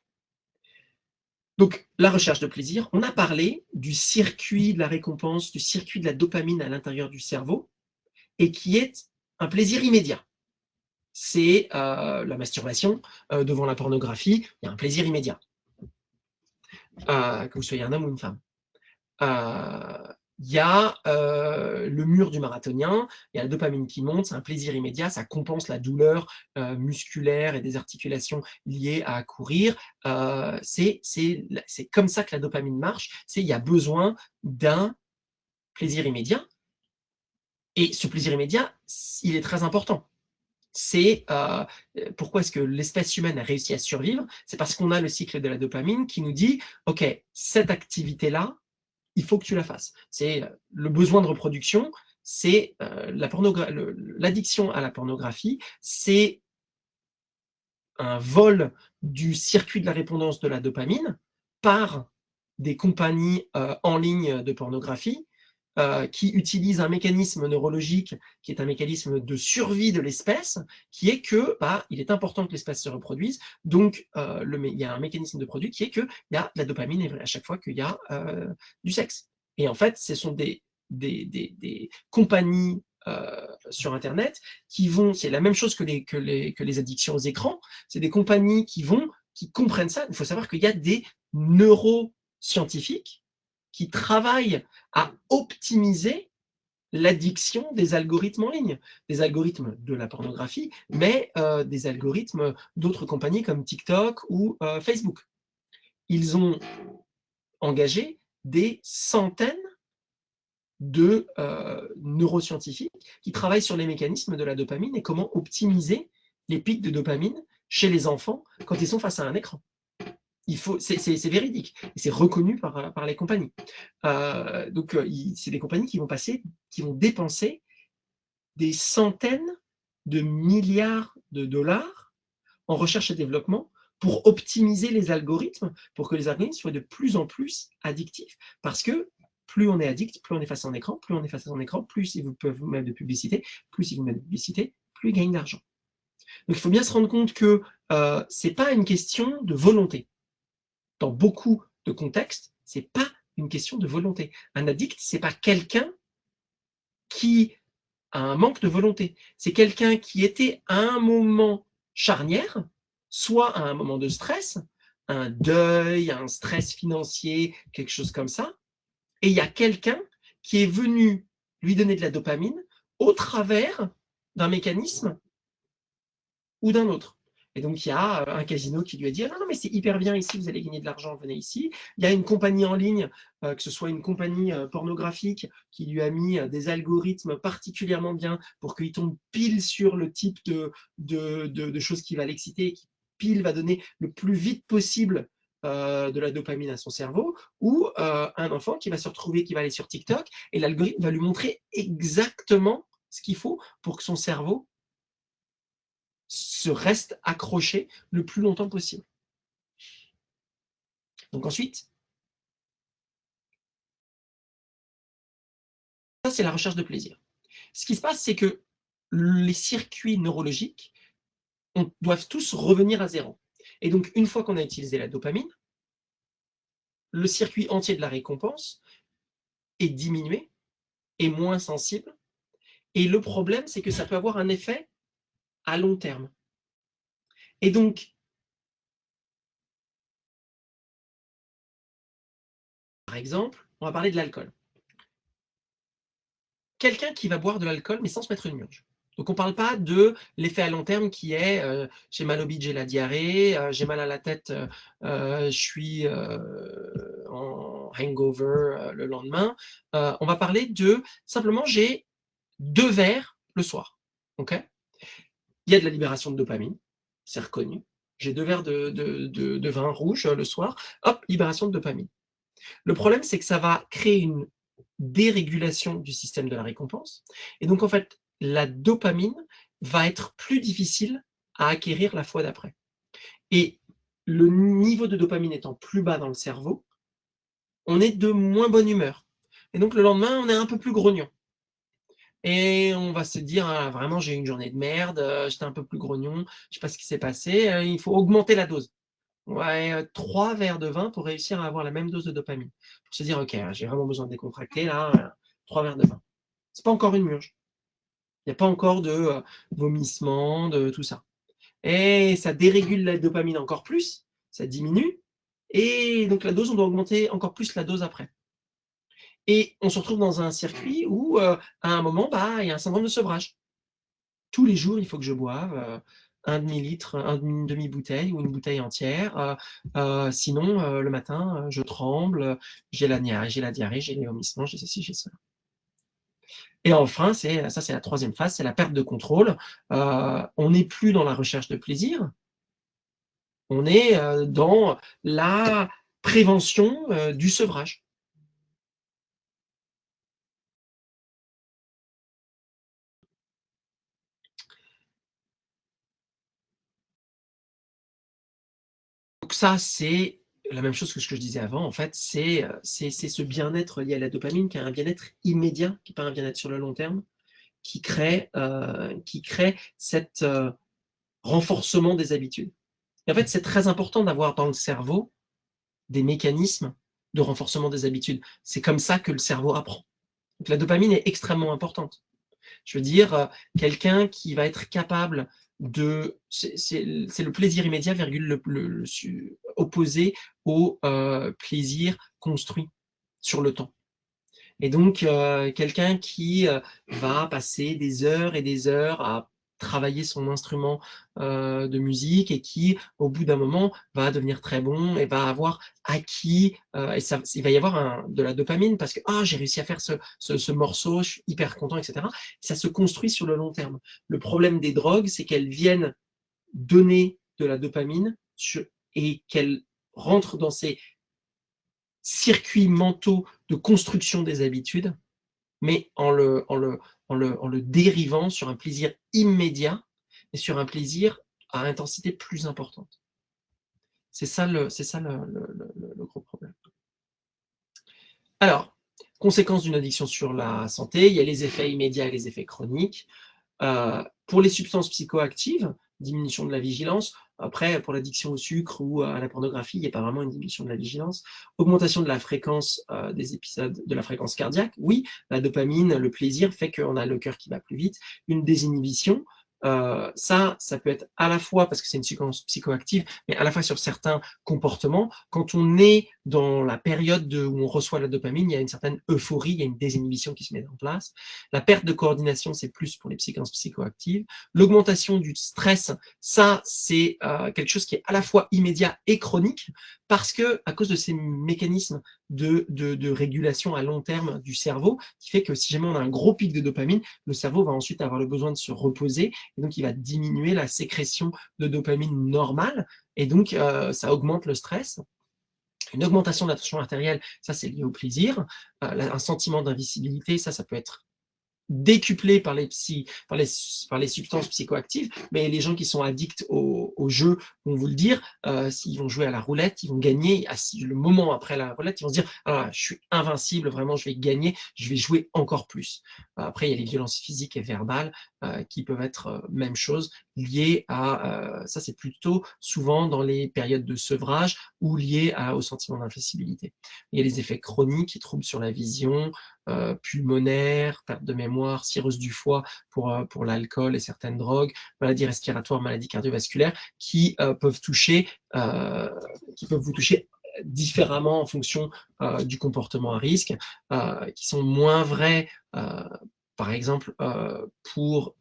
Donc, la recherche de plaisir, on a parlé du circuit de la récompense, du circuit de la dopamine à l'intérieur du cerveau, et qui est un plaisir immédiat. C'est la masturbation devant la pornographie, il y a un plaisir immédiat, que vous soyez un homme ou une femme. Il y a le mur du marathonien, il y a la dopamine qui monte, c'est un plaisir immédiat, ça compense la douleur musculaire et des articulations liées à courir. C'est comme ça que la dopamine marche, il y a besoin d'un plaisir immédiat, et ce plaisir immédiat, il est très important. C'est pourquoi est-ce que l'espèce humaine a réussi à survivre? C'est parce qu'on a le cycle de la dopamine qui nous dit, ok, cette activité-là, il faut que tu la fasses. C'est le besoin de reproduction, c'est l'addiction à la pornographie, c'est un vol du circuit de la répondance de la dopamine par des compagnies en ligne de pornographie qui utilisent un mécanisme neurologique qui est un mécanisme de survie de l'espèce, qui est que il est important que l'espèce se reproduise, donc il y a un mécanisme de produit qui est qu'il y a de la dopamine à chaque fois qu'il y a du sexe. Et en fait, ce sont des compagnies sur Internet qui vont, c'est la même chose que les addictions aux écrans, c'est des compagnies qui comprennent ça. Il faut savoir qu'il y a des neuroscientifiques qui travaillent à optimiser l'addiction des algorithmes en ligne, des algorithmes de la pornographie, mais des algorithmes d'autres compagnies comme TikTok ou Facebook. Ils ont engagé des centaines de neuroscientifiques qui travaillent sur les mécanismes de la dopamine et comment optimiser les pics de dopamine chez les enfants quand ils sont face à un écran. C'est véridique, et c'est reconnu par les compagnies. Donc, c'est des compagnies qui vont dépenser des centaines de milliards de dollars en recherche et développement pour optimiser les algorithmes, pour que les algorithmes soient de plus en plus addictifs. Parce que plus on est addict, plus on est face à un écran, plus on est face à un écran, plus ils peuvent vous mettre de publicité, plus ils vous mettent de publicité, plus ils gagnent d'argent. Donc, il faut bien se rendre compte que ce n'est pas une question de volonté. Dans beaucoup de contextes, ce n'est pas une question de volonté. Un addict, ce n'est pas quelqu'un qui a un manque de volonté. C'est quelqu'un qui était à un moment charnière, soit à un moment de stress, un deuil, un stress financier, quelque chose comme ça, et il y a quelqu'un qui est venu lui donner de la dopamine au travers d'un mécanisme ou d'un autre. Et donc, il y a un casino qui lui a dit « Ah non, non, mais c'est hyper bien ici, vous allez gagner de l'argent, venez ici. » Il y a une compagnie en ligne, que ce soit une compagnie pornographique, qui lui a mis des algorithmes particulièrement bien pour qu'il tombe pile sur le type de choses qui va l'exciter et qui pile va donner le plus vite possible de la dopamine à son cerveau, ou un enfant qui va se retrouver, qui va aller sur TikTok, et l'algorithme va lui montrer exactement ce qu'il faut pour que son cerveau se reste accroché le plus longtemps possible. Donc ensuite, ça c'est la recherche de plaisir. Ce qui se passe, c'est que les circuits neurologiques doivent tous revenir à zéro. Et donc, une fois qu'on a utilisé la dopamine, le circuit entier de la récompense est diminué, est moins sensible. Et le problème, c'est que ça peut avoir un effet à long terme. Et donc, par exemple, on va parler de l'alcool. quelqu'un qui va boire de l'alcool mais sans se mettre une murge. Donc on ne parle pas de l'effet à long terme qui est j'ai mal au bide, j'ai la diarrhée, j'ai mal à la tête, je suis en hangover le lendemain. On va parler de simplement j'ai 2 verres le soir. Okay, il y a de la libération de dopamine, c'est reconnu. J'ai 2 verres de vin rouge le soir, hop, libération de dopamine. Le problème, c'est que ça va créer une dérégulation du système de la récompense. Et donc, en fait, la dopamine va être plus difficile à acquérir la fois d'après. Et le niveau de dopamine étant plus bas dans le cerveau, on est de moins bonne humeur. Et donc, le lendemain, on est un peu plus grognon. Et on va se dire, ah, vraiment, j'ai eu une journée de merde, j'étais un peu plus grognon, je sais pas ce qui s'est passé, il faut augmenter la dose. Ouais, 3 verres de vin pour réussir à avoir la même dose de dopamine. Pour se dire: «OK, j'ai vraiment besoin de décontracter là, 3 verres de vin». C'est pas encore une murge. Il y a pas encore de, vomissement, de tout ça et ça dérégule la dopamine encore plus, ça diminue et donc la dose, on doit augmenter encore plus la dose après et on se retrouve dans un circuit où, à un moment, bah, il y a un syndrome de sevrage. Tous les jours, il faut que je boive 1/2 litre, une demi-bouteille ou une bouteille entière. Sinon, le matin, je tremble, j'ai la diarrhée, j'ai les vomissements, j'ai ceci, j'ai cela. Et enfin, c'est la troisième phase, c'est la perte de contrôle. On n'est plus dans la recherche de plaisir, on est dans la prévention du sevrage. Donc ça, c'est la même chose que ce que je disais avant, en fait, c'est ce bien-être lié à la dopamine qui est un bien-être immédiat, qui n'est pas un bien-être sur le long terme, qui crée cet renforcement des habitudes. Et en fait, c'est très important d'avoir dans le cerveau des mécanismes de renforcement des habitudes. C'est comme ça que le cerveau apprend. Donc la dopamine est extrêmement importante. Je veux dire, quelqu'un qui va être capable de... C'est le plaisir immédiat, virgule, opposé au plaisir construit sur le temps. Et donc, quelqu'un qui va passer des heures et des heures à travailler son instrument de musique et qui, au bout d'un moment, va devenir très bon et va avoir acquis, et ça, il va y avoir de la dopamine parce que ah, j'ai réussi à faire ce morceau, je suis hyper content, etc. Ça se construit sur le long terme. Le problème des drogues, c'est qu'elles viennent donner de la dopamine et qu'elles rentrent dans ces circuits mentaux de construction des habitudes, mais en le dérivant sur un plaisir immédiat et sur un plaisir à intensité plus importante. C'est ça le gros problème. Alors, conséquences d'une addiction sur la santé, il y a les effets immédiats et les effets chroniques. Pour les substances psychoactives, diminution de la vigilance. Après, pour l'addiction au sucre ou à la pornographie, il n'y a pas vraiment une diminution de la vigilance. Augmentation de la fréquence des épisodes, de la fréquence cardiaque. Oui, la dopamine, le plaisir fait qu'on a le cœur qui bat plus vite. Une désinhibition. Ça peut être à la fois parce que c'est une substance psychoactive, mais à la fois sur certains comportements. Quand on est dans la période où on reçoit la dopamine, il y a une certaine euphorie, il y a une désinhibition qui se met en place. La perte de coordination, c'est plus pour les substances psychoactives. L'augmentation du stress, ça, c'est quelque chose qui est à la fois immédiat et chronique parce que à cause de ces mécanismes de régulation à long terme du cerveau, qui fait que si jamais on a un gros pic de dopamine, le cerveau va ensuite avoir le besoin de se reposer et donc il va diminuer la sécrétion de dopamine normale et donc ça augmente le stress. Une augmentation de la tension artérielle, ça c'est lié au plaisir. Un sentiment d'invisibilité, ça peut être décuplé par les substances psychoactives, mais les gens qui sont addicts au jeu vont vous le dire, s'ils vont jouer à la roulette, ils vont gagner, le moment après la roulette, ils vont se dire ah, je suis invincible, vraiment je vais gagner, je vais jouer encore plus. Après il y a les violences physiques et verbales qui peuvent être même chose, liées à, ça c'est plutôt souvent dans les périodes de sevrage ou liées au sentiment d'invincibilité. Il y a les effets chroniques, troubles sur la vision, pulmonaire, perte de mémoire, cirrhose du foie pour l'alcool et certaines drogues, maladies respiratoires, maladies cardiovasculaires qui peuvent vous toucher différemment en fonction du comportement à risque, qui sont moins vrais Par exemple, pour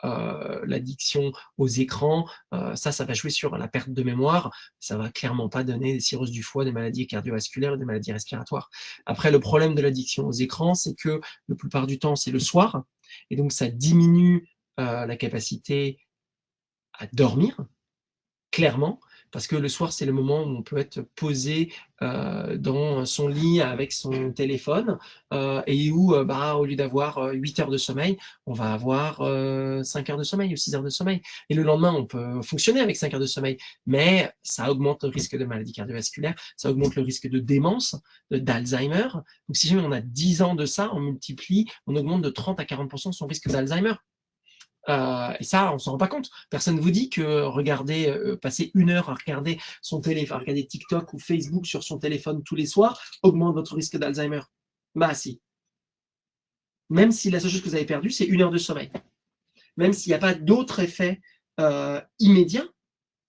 l'addiction aux écrans, ça va jouer sur la perte de mémoire. Ça va clairement pas donner des cirrhoses du foie, des maladies cardiovasculaires ou des maladies respiratoires. Après, le problème de l'addiction aux écrans, c'est que la plupart du temps, c'est le soir. Et donc, ça diminue la capacité à dormir, clairement, parce que le soir, c'est le moment où on peut être posé dans son lit avec son téléphone et où, au lieu d'avoir 8 heures de sommeil, on va avoir 5 heures de sommeil ou 6 heures de sommeil. Et le lendemain, on peut fonctionner avec 5 heures de sommeil, mais ça augmente le risque de maladie cardiovasculaire, ça augmente le risque de démence, d'Alzheimer. Donc, si jamais on a 10 ans de ça, on multiplie, on augmente de 30 à 40% son risque d'Alzheimer. Et ça, on s'en rend pas compte. Personne ne vous dit que regarder, passer 1 heure à regarder son téléphone, à regarder TikTok ou Facebook sur son téléphone tous les soirs augmente votre risque d'Alzheimer. Bah si. Même si la seule chose que vous avez perdue, c'est 1 heure de sommeil. Même s'il n'y a pas d'autre effet immédiat,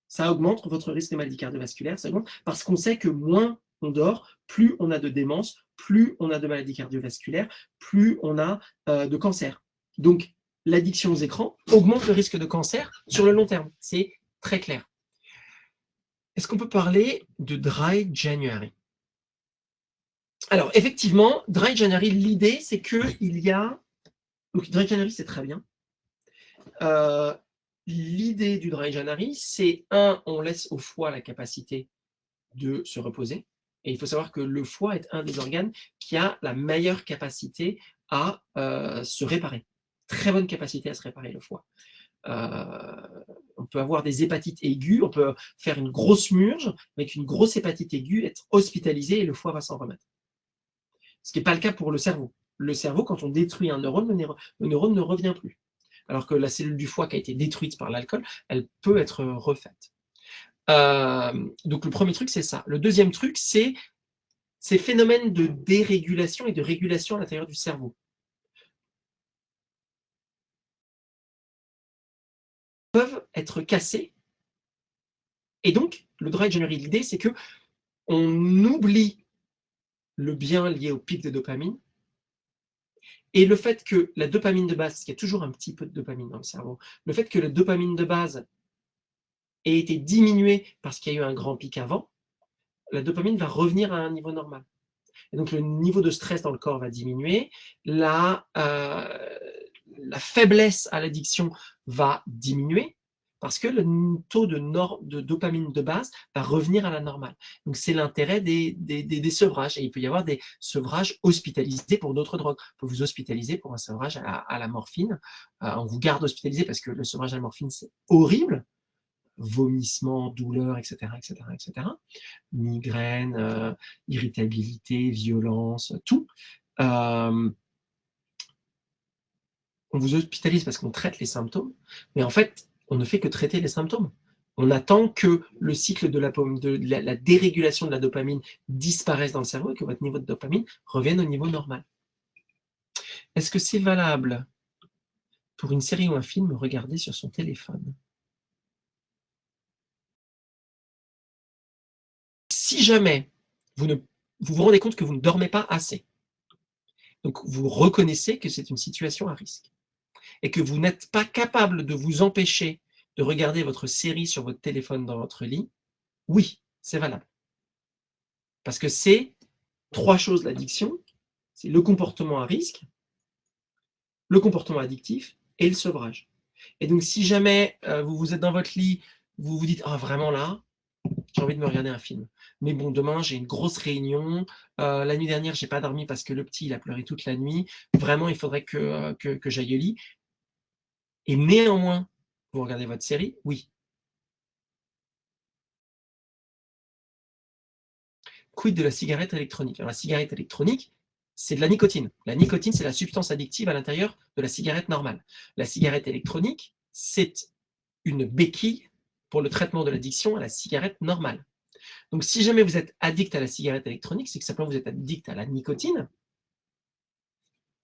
ça augmente votre risque de maladie cardiovasculaire, ça augmente, parce qu'on sait que moins on dort, plus on a de démence, plus on a de maladies cardiovasculaires, plus on a de cancer. Donc, l'addiction aux écrans augmente le risque de cancer sur le long terme. C'est très clair. Est-ce qu'on peut parler de Dry January? Alors, effectivement, Dry January, l'idée, c'est qu'il y a... Donc, Dry January, c'est très bien. L'idée du Dry January, c'est on laisse au foie la capacité de se reposer. Et il faut savoir que le foie est un des organes qui a la meilleure capacité à se réparer. Très bonne capacité à se réparer, le foie. On peut avoir des hépatites aiguës, on peut faire une grosse murge avec une grosse hépatite aiguë, être hospitalisé et le foie va s'en remettre. Ce qui n'est pas le cas pour le cerveau. Le cerveau, quand on détruit un neurone, le neurone ne revient plus. Alors que la cellule du foie qui a été détruite par l'alcool, elle peut être refaite. Donc le premier truc, c'est ça. Le deuxième truc, c'est ces phénomènes de dérégulation et de régulation à l'intérieur du cerveau. Peuvent être cassés. Et donc, le Dry January, l'idée, c'est que on oublie le bien lié au pic de dopamine et le fait que la dopamine de base, parce qu'il y a toujours un petit peu de dopamine dans le cerveau, le fait que la dopamine de base ait été diminuée parce qu'il y a eu un grand pic avant, la dopamine va revenir à un niveau normal. Et donc, le niveau de stress dans le corps va diminuer, la faiblesse à l'addiction va diminuer parce que le taux de dopamine de base va revenir à la normale. Donc, c'est l'intérêt des sevrages. Et il peut y avoir des sevrages hospitalisés pour d'autres drogues. On peut vous hospitaliser pour un sevrage à la morphine. On vous garde hospitalisé parce que le sevrage à la morphine, c'est horrible. Vomissements, douleurs, etc., etc., etc. Migraine, irritabilité, violence, tout. On vous hospitalise parce qu'on traite les symptômes, mais en fait, on ne fait que traiter les symptômes. On attend que le cycle de la dérégulation de la dopamine disparaisse dans le cerveau et que votre niveau de dopamine revienne au niveau normal. Est-ce que c'est valable pour une série ou un film regardé sur son téléphone? Si jamais vous vous rendez compte que vous ne dormez pas assez, donc vous reconnaissez que c'est une situation à risque, et que vous n'êtes pas capable de vous empêcher de regarder votre série sur votre téléphone dans votre lit, oui, c'est valable. Parce que c'est 3 choses l'addiction, c'est le comportement à risque, le comportement addictif et le sevrage. Et donc, si jamais vous êtes dans votre lit, vous vous dites « Ah, vraiment là, j'ai envie de me regarder un film. Mais bon, demain, j'ai une grosse réunion. La nuit dernière, j'ai pas dormi parce que le petit, il a pleuré toute la nuit. Vraiment, il faudrait que j'aille au lit. » Et néanmoins, vous regardez votre série, oui. Quid de la cigarette électronique? Alors, la cigarette électronique, c'est de la nicotine. La nicotine, c'est la substance addictive à l'intérieur de la cigarette normale. La cigarette électronique, c'est une béquille pour le traitement de l'addiction à la cigarette normale. Donc, si jamais vous êtes addict à la cigarette électronique, c'est que simplement vous êtes addict à la nicotine.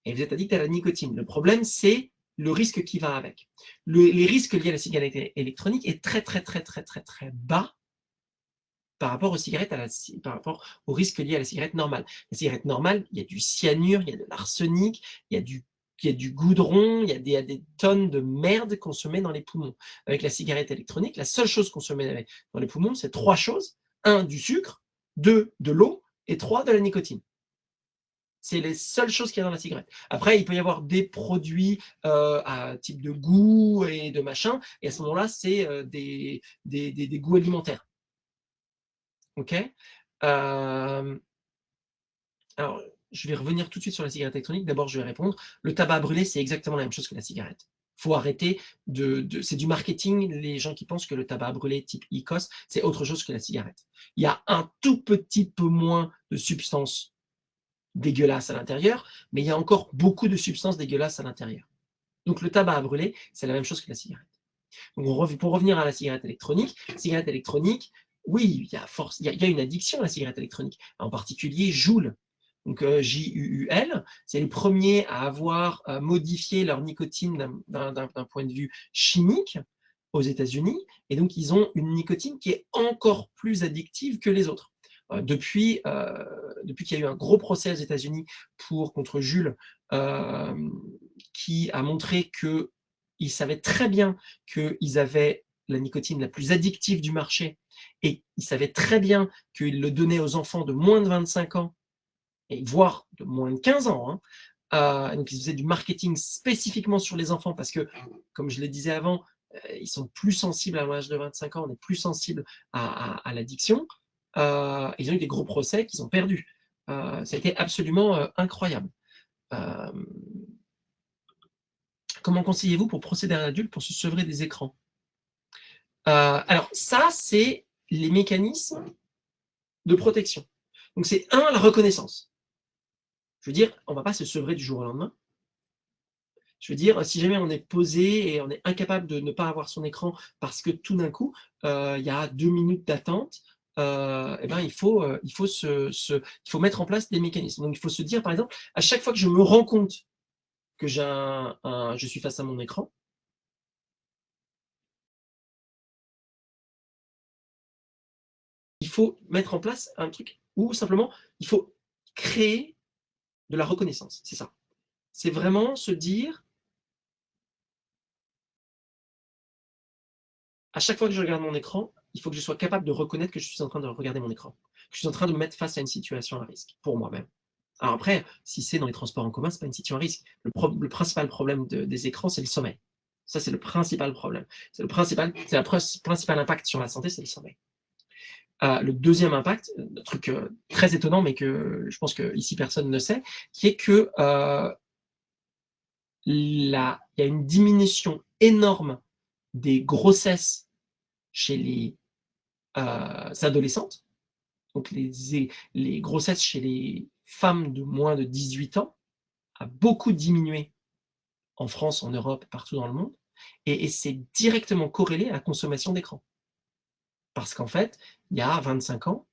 Et vous êtes addict à la nicotine. Le problème, c'est le risque qui va avec. Les risques liés à la cigarette électronique est très, très, très, très, très, très bas par rapport aux cigarettes, par rapport aux risques liés à la cigarette normale. La cigarette normale, il y a du cyanure, il y a de l'arsenic, il y a du il y a du goudron, il y a des tonnes de merde qu'on se met dans les poumons. Avec la cigarette électronique, la seule chose qu'on se met dans les poumons, c'est 3 choses. 1, du sucre, 2, de l'eau, et 3, de la nicotine. C'est les seules choses qu'il y a dans la cigarette. Après, il peut y avoir des produits à type de goût et de machin, et à ce moment-là, c'est des goûts alimentaires. OK. Alors, je vais revenir tout de suite sur la cigarette électronique. D'abord, je vais répondre. Le tabac brûlé, c'est exactement la même chose que la cigarette. Il faut arrêter c'est du marketing, les gens qui pensent que le tabac brûlé type IQOS, c'est autre chose que la cigarette. Il y a un tout petit peu moins de substances dégueulasses à l'intérieur, mais il y a encore beaucoup de substances dégueulasses à l'intérieur. Donc le tabac à brûler, c'est la même chose que la cigarette. Donc pour revenir à la cigarette électronique, oui, il y a une addiction à la cigarette électronique, en particulier Juul. Donc JUUL, c'est les premiers à avoir modifié leur nicotine d'un point de vue chimique aux États-Unis, et donc ils ont une nicotine qui est encore plus addictive que les autres. Depuis qu'il y a eu un gros procès aux États-Unis contre Juul, qui a montré qu'ils savaient très bien qu'ils avaient la nicotine la plus addictive du marché, et ils savaient très bien qu'ils le donnaient aux enfants de moins de 25 ans, et voire de moins de 15 ans. Donc ils faisaient du marketing spécifiquement sur les enfants parce que, comme je le disais avant, ils sont plus sensibles à l'âge de 25 ans, on est plus sensible à l'addiction. Ils ont eu des gros procès qu'ils ont perdus. Ça a été absolument incroyable. Comment conseillez-vous pour procéder à un adulte pour se sevrer des écrans? Alors ça, c'est les mécanismes de protection. Donc c'est la reconnaissance. Je veux dire, on ne va pas se sevrer du jour au lendemain. Je veux dire, si jamais on est posé et on est incapable de ne pas avoir son écran parce que tout d'un coup, il y a 2 minutes d'attente, eh ben, il faut mettre en place des mécanismes. Donc il faut se dire, par exemple, à chaque fois que je me rends compte que je suis face à mon écran, il faut mettre en place un truc où simplement, il faut créer de la reconnaissance. C'est ça. C'est vraiment se dire, à chaque fois que je regarde mon écran, il faut que je sois capable de reconnaître que je suis en train de regarder mon écran, que je suis en train de me mettre face à une situation à risque, pour moi-même. Alors après, si c'est dans les transports en commun, ce n'est pas une situation à risque. Le principal problème des écrans, c'est le sommeil. Ça, c'est le principal problème. C'est le principal impact sur la santé, c'est le sommeil. Le deuxième impact, un truc très étonnant, mais que je pense que ici personne ne sait, qui est que il y a une diminution énorme des grossesses chez les adolescentes. Donc les grossesses chez les femmes de moins de 18 ans a beaucoup diminué en France, en Europe, partout dans le monde, et c'est directement corrélé à la consommation d'écran. Parce qu'en fait, il y a 25 ans,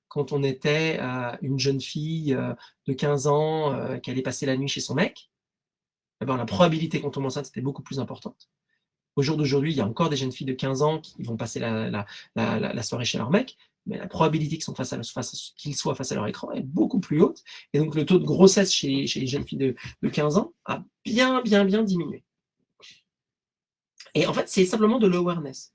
quand on était une jeune fille de 15 ans qui allait passer la nuit chez son mec, eh ben, la probabilité qu'on tombe enceinte était beaucoup plus importante. Au jour d'aujourd'hui, il y a encore des jeunes filles de 15 ans qui vont passer la soirée chez leur mec, mais la probabilité qu'ils soient face à leur écran est beaucoup plus haute. Et donc, le taux de grossesse chez les jeunes filles de 15 ans a bien diminué. Et en fait, c'est simplement de l'awareness.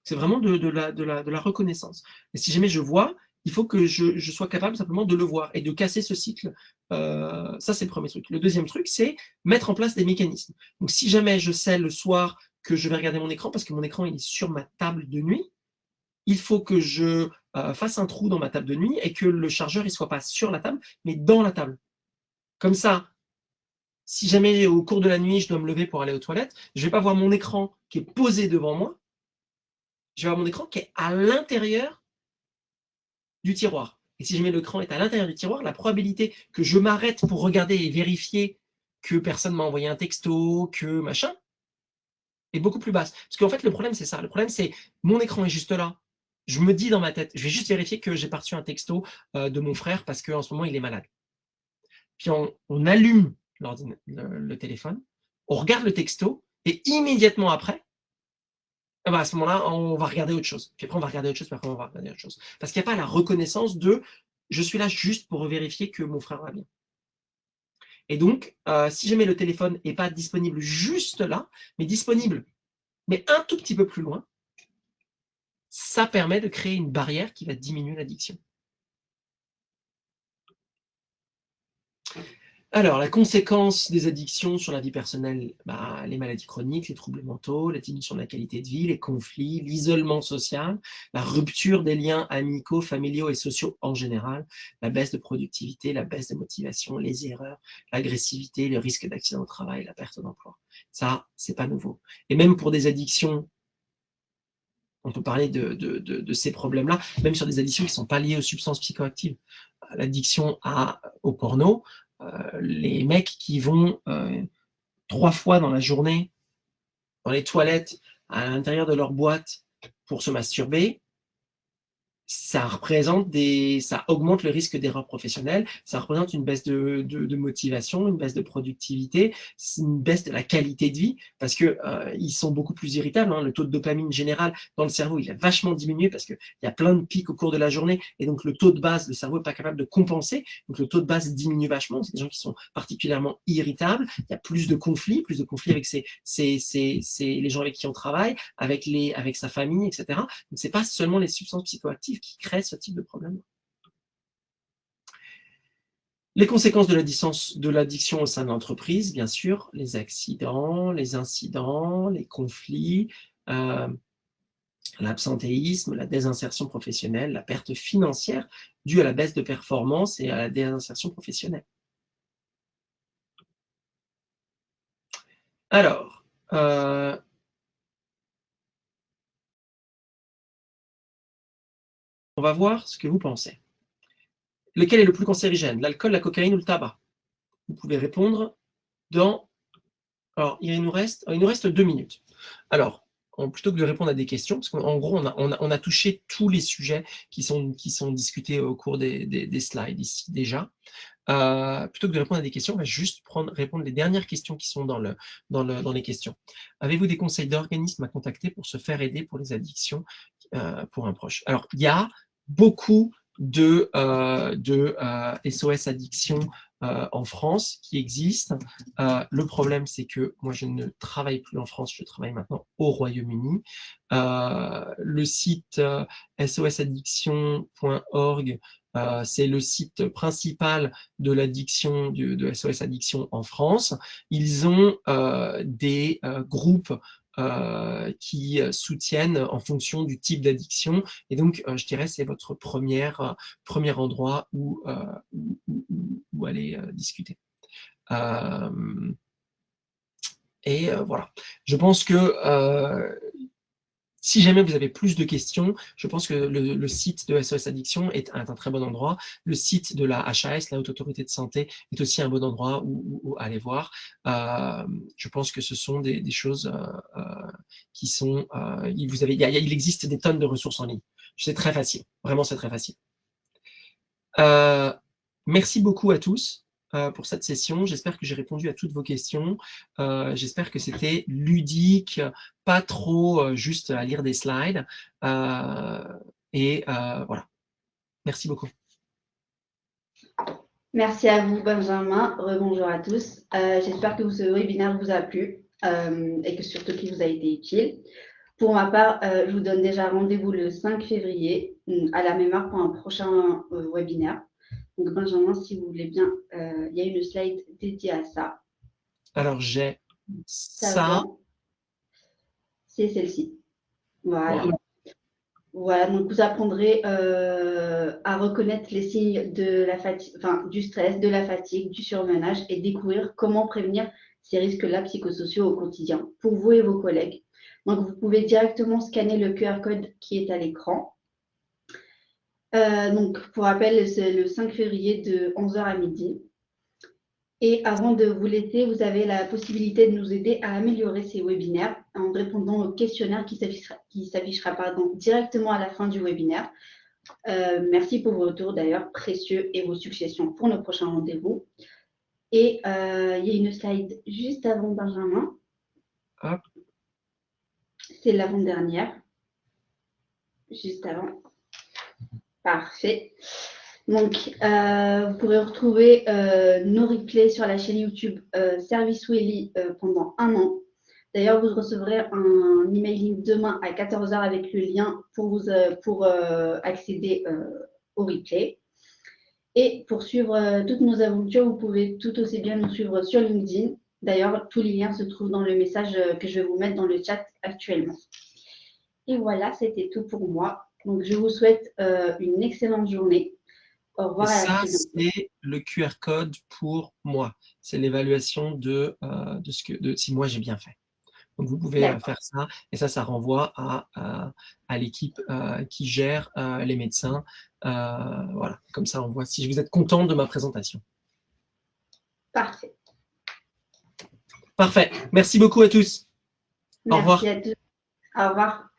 C'est vraiment de la reconnaissance. Et si jamais je vois, il faut que je sois capable simplement de le voir et de casser ce cycle. Ça, c'est le premier truc. Le deuxième truc, c'est mettre en place des mécanismes. Donc, si jamais je sais le soir que je vais regarder mon écran, parce que mon écran il est sur ma table de nuit, il faut que je fasse un trou dans ma table de nuit et que le chargeur ne soit pas sur la table, mais dans la table. Comme ça, si jamais au cours de la nuit, je dois me lever pour aller aux toilettes, je ne vais pas voir mon écran qui est posé devant moi, je vais avoir mon écran qui est à l'intérieur du tiroir. Et si jamais l'écran est à l'intérieur du tiroir, la probabilité que je m'arrête pour regarder et vérifier que personne m'a envoyé un texto, que machin, est beaucoup plus basse. Parce qu'en fait, le problème, c'est ça. Le problème, c'est mon écran est juste là. Je me dis dans ma tête, je vais juste vérifier que j'ai pas reçu un texto de mon frère parce qu'en ce moment, il est malade. Puis on allume le téléphone, on regarde le texto, et immédiatement après, à ce moment-là, on va regarder autre chose. Puis après, on va regarder autre chose, puis après, on va regarder autre chose. Parce qu'il n'y a pas la reconnaissance de « je suis là juste pour vérifier que mon frère va bien ». Et donc, si jamais le téléphone n'est pas disponible juste là, mais disponible, mais un tout petit peu plus loin, ça permet de créer une barrière qui va diminuer l'addiction. Alors, la conséquence des addictions sur la vie personnelle, les maladies chroniques, les troubles mentaux, la diminution de la qualité de vie, les conflits, l'isolement social, la rupture des liens amicaux, familiaux et sociaux en général, la baisse de productivité, la baisse de motivation, les erreurs, l'agressivité, le risque d'accident au travail, la perte d'emploi. Ça, c'est pas nouveau. Et même pour des addictions, on peut parler de ces problèmes-là, même sur des addictions qui ne sont pas liées aux substances psychoactives. L'addiction au porno, les mecs qui vont 3 fois dans la journée dans les toilettes à l'intérieur de leur boîte pour se masturber, ça augmente le risque d'erreur professionnelle, ça représente une baisse de motivation, une baisse de productivité, une baisse de la qualité de vie, parce que ils sont beaucoup plus irritables. Le taux de dopamine général dans le cerveau, il a vachement diminué parce qu'il y a plein de pics au cours de la journée, et donc le taux de base, le cerveau n'est pas capable de compenser, donc le taux de base diminue vachement. C'est des gens qui sont particulièrement irritables, il y a plus de conflits avec les gens avec qui on travaille, avec sa famille, etc. Donc c'est pas seulement les substances psychoactives qui créent ce type de problème. Les conséquences de l'addiction au sein de l'entreprise, bien sûr, les accidents, les incidents, les conflits, l'absentéisme, la désinsertion professionnelle, la perte financière due à la baisse de performance et à la désinsertion professionnelle. Alors, on va voir ce que vous pensez. Lequel est le plus cancérigène, l'alcool, la cocaïne ou le tabac? Vous pouvez répondre dans... Alors, il nous reste 2 minutes. Alors, plutôt que de répondre à des questions, parce qu'en gros, on a touché tous les sujets qui sont discutés au cours des slides ici déjà. Plutôt que de répondre à des questions, on va juste répondre les dernières questions qui sont dans les questions. Avez-vous des conseils d'organismes à contacter pour se faire aider pour les addictions pour un proche? Alors, il y a beaucoup de SOS Addiction en France qui existent. Le problème, c'est que moi, je ne travaille plus en France, je travaille maintenant au Royaume-Uni. Le site sosaddiction.org, c'est le site principal de l'addiction, de SOS Addiction en France. Ils ont des groupes qui soutiennent en fonction du type d'addiction. Et donc, je dirais, c'est votre premier endroit où aller discuter. Voilà. Je pense que si jamais vous avez plus de questions, je pense que le site de SOS Addiction est un très bon endroit. Le site de la HAS, la Haute Autorité de Santé, est aussi un bon endroit où aller voir. Je pense que ce sont des choses qui sont... il existe des tonnes de ressources en ligne. C'est très facile. Vraiment, c'est très facile. Merci beaucoup à tous pour cette session. J'espère que j'ai répondu à toutes vos questions. J'espère que c'était ludique, pas trop juste à lire des slides. Voilà. Merci beaucoup. Merci à vous, Benjamin. Rebonjour à tous. J'espère que ce webinaire vous a plu et que surtout qu'il vous a été utile. Pour ma part, je vous donne déjà rendez-vous le 5 février à la même heure pour un prochain webinaire. Donc, Benjamin, si vous voulez bien, il y a une slide dédiée à ça. Alors, j'ai ça. C'est celle-ci. Voilà. Voilà, donc vous apprendrez à reconnaître les signes de la fatigue, enfin, du stress, de la fatigue, du surmenage et découvrir comment prévenir ces risques-là psychosociaux au quotidien pour vous et vos collègues. Donc, vous pouvez directement scanner le QR code qui est à l'écran. Donc, pour rappel, c'est le 5 février de 11h à midi. Et avant de vous laisser, vous avez la possibilité de nous aider à améliorer ces webinaires en répondant au questionnaire qui s'affichera directement à la fin du webinaire. Merci pour vos retours d'ailleurs précieux et vos suggestions pour nos prochains rendez-vous. Et il y a une slide juste avant Benjamin. C'est l'avant-dernière. Juste avant. Parfait. Donc, vous pourrez retrouver nos replays sur la chaîne YouTube Service Welly pendant 1 an. D'ailleurs, vous recevrez un emailing demain à 14 h avec le lien pour accéder au replay. Et pour suivre toutes nos aventures, vous pouvez tout aussi bien nous suivre sur LinkedIn. D'ailleurs, tous les liens se trouvent dans le message que je vais vous mettre dans le chat actuellement. Et voilà, c'était tout pour moi. Donc, je vous souhaite une excellente journée. Au Et revoir et à ça, très bientôt. c'est le QR code pour moi. C'est l'évaluation de si moi j'ai bien fait. Donc, vous pouvez D'accord. faire ça. Et ça renvoie à l'équipe qui gère les médecins. Voilà, comme ça, on voit si vous êtes content de ma présentation. Parfait. Parfait. Merci beaucoup à tous. Au Merci revoir. à tous. Au revoir.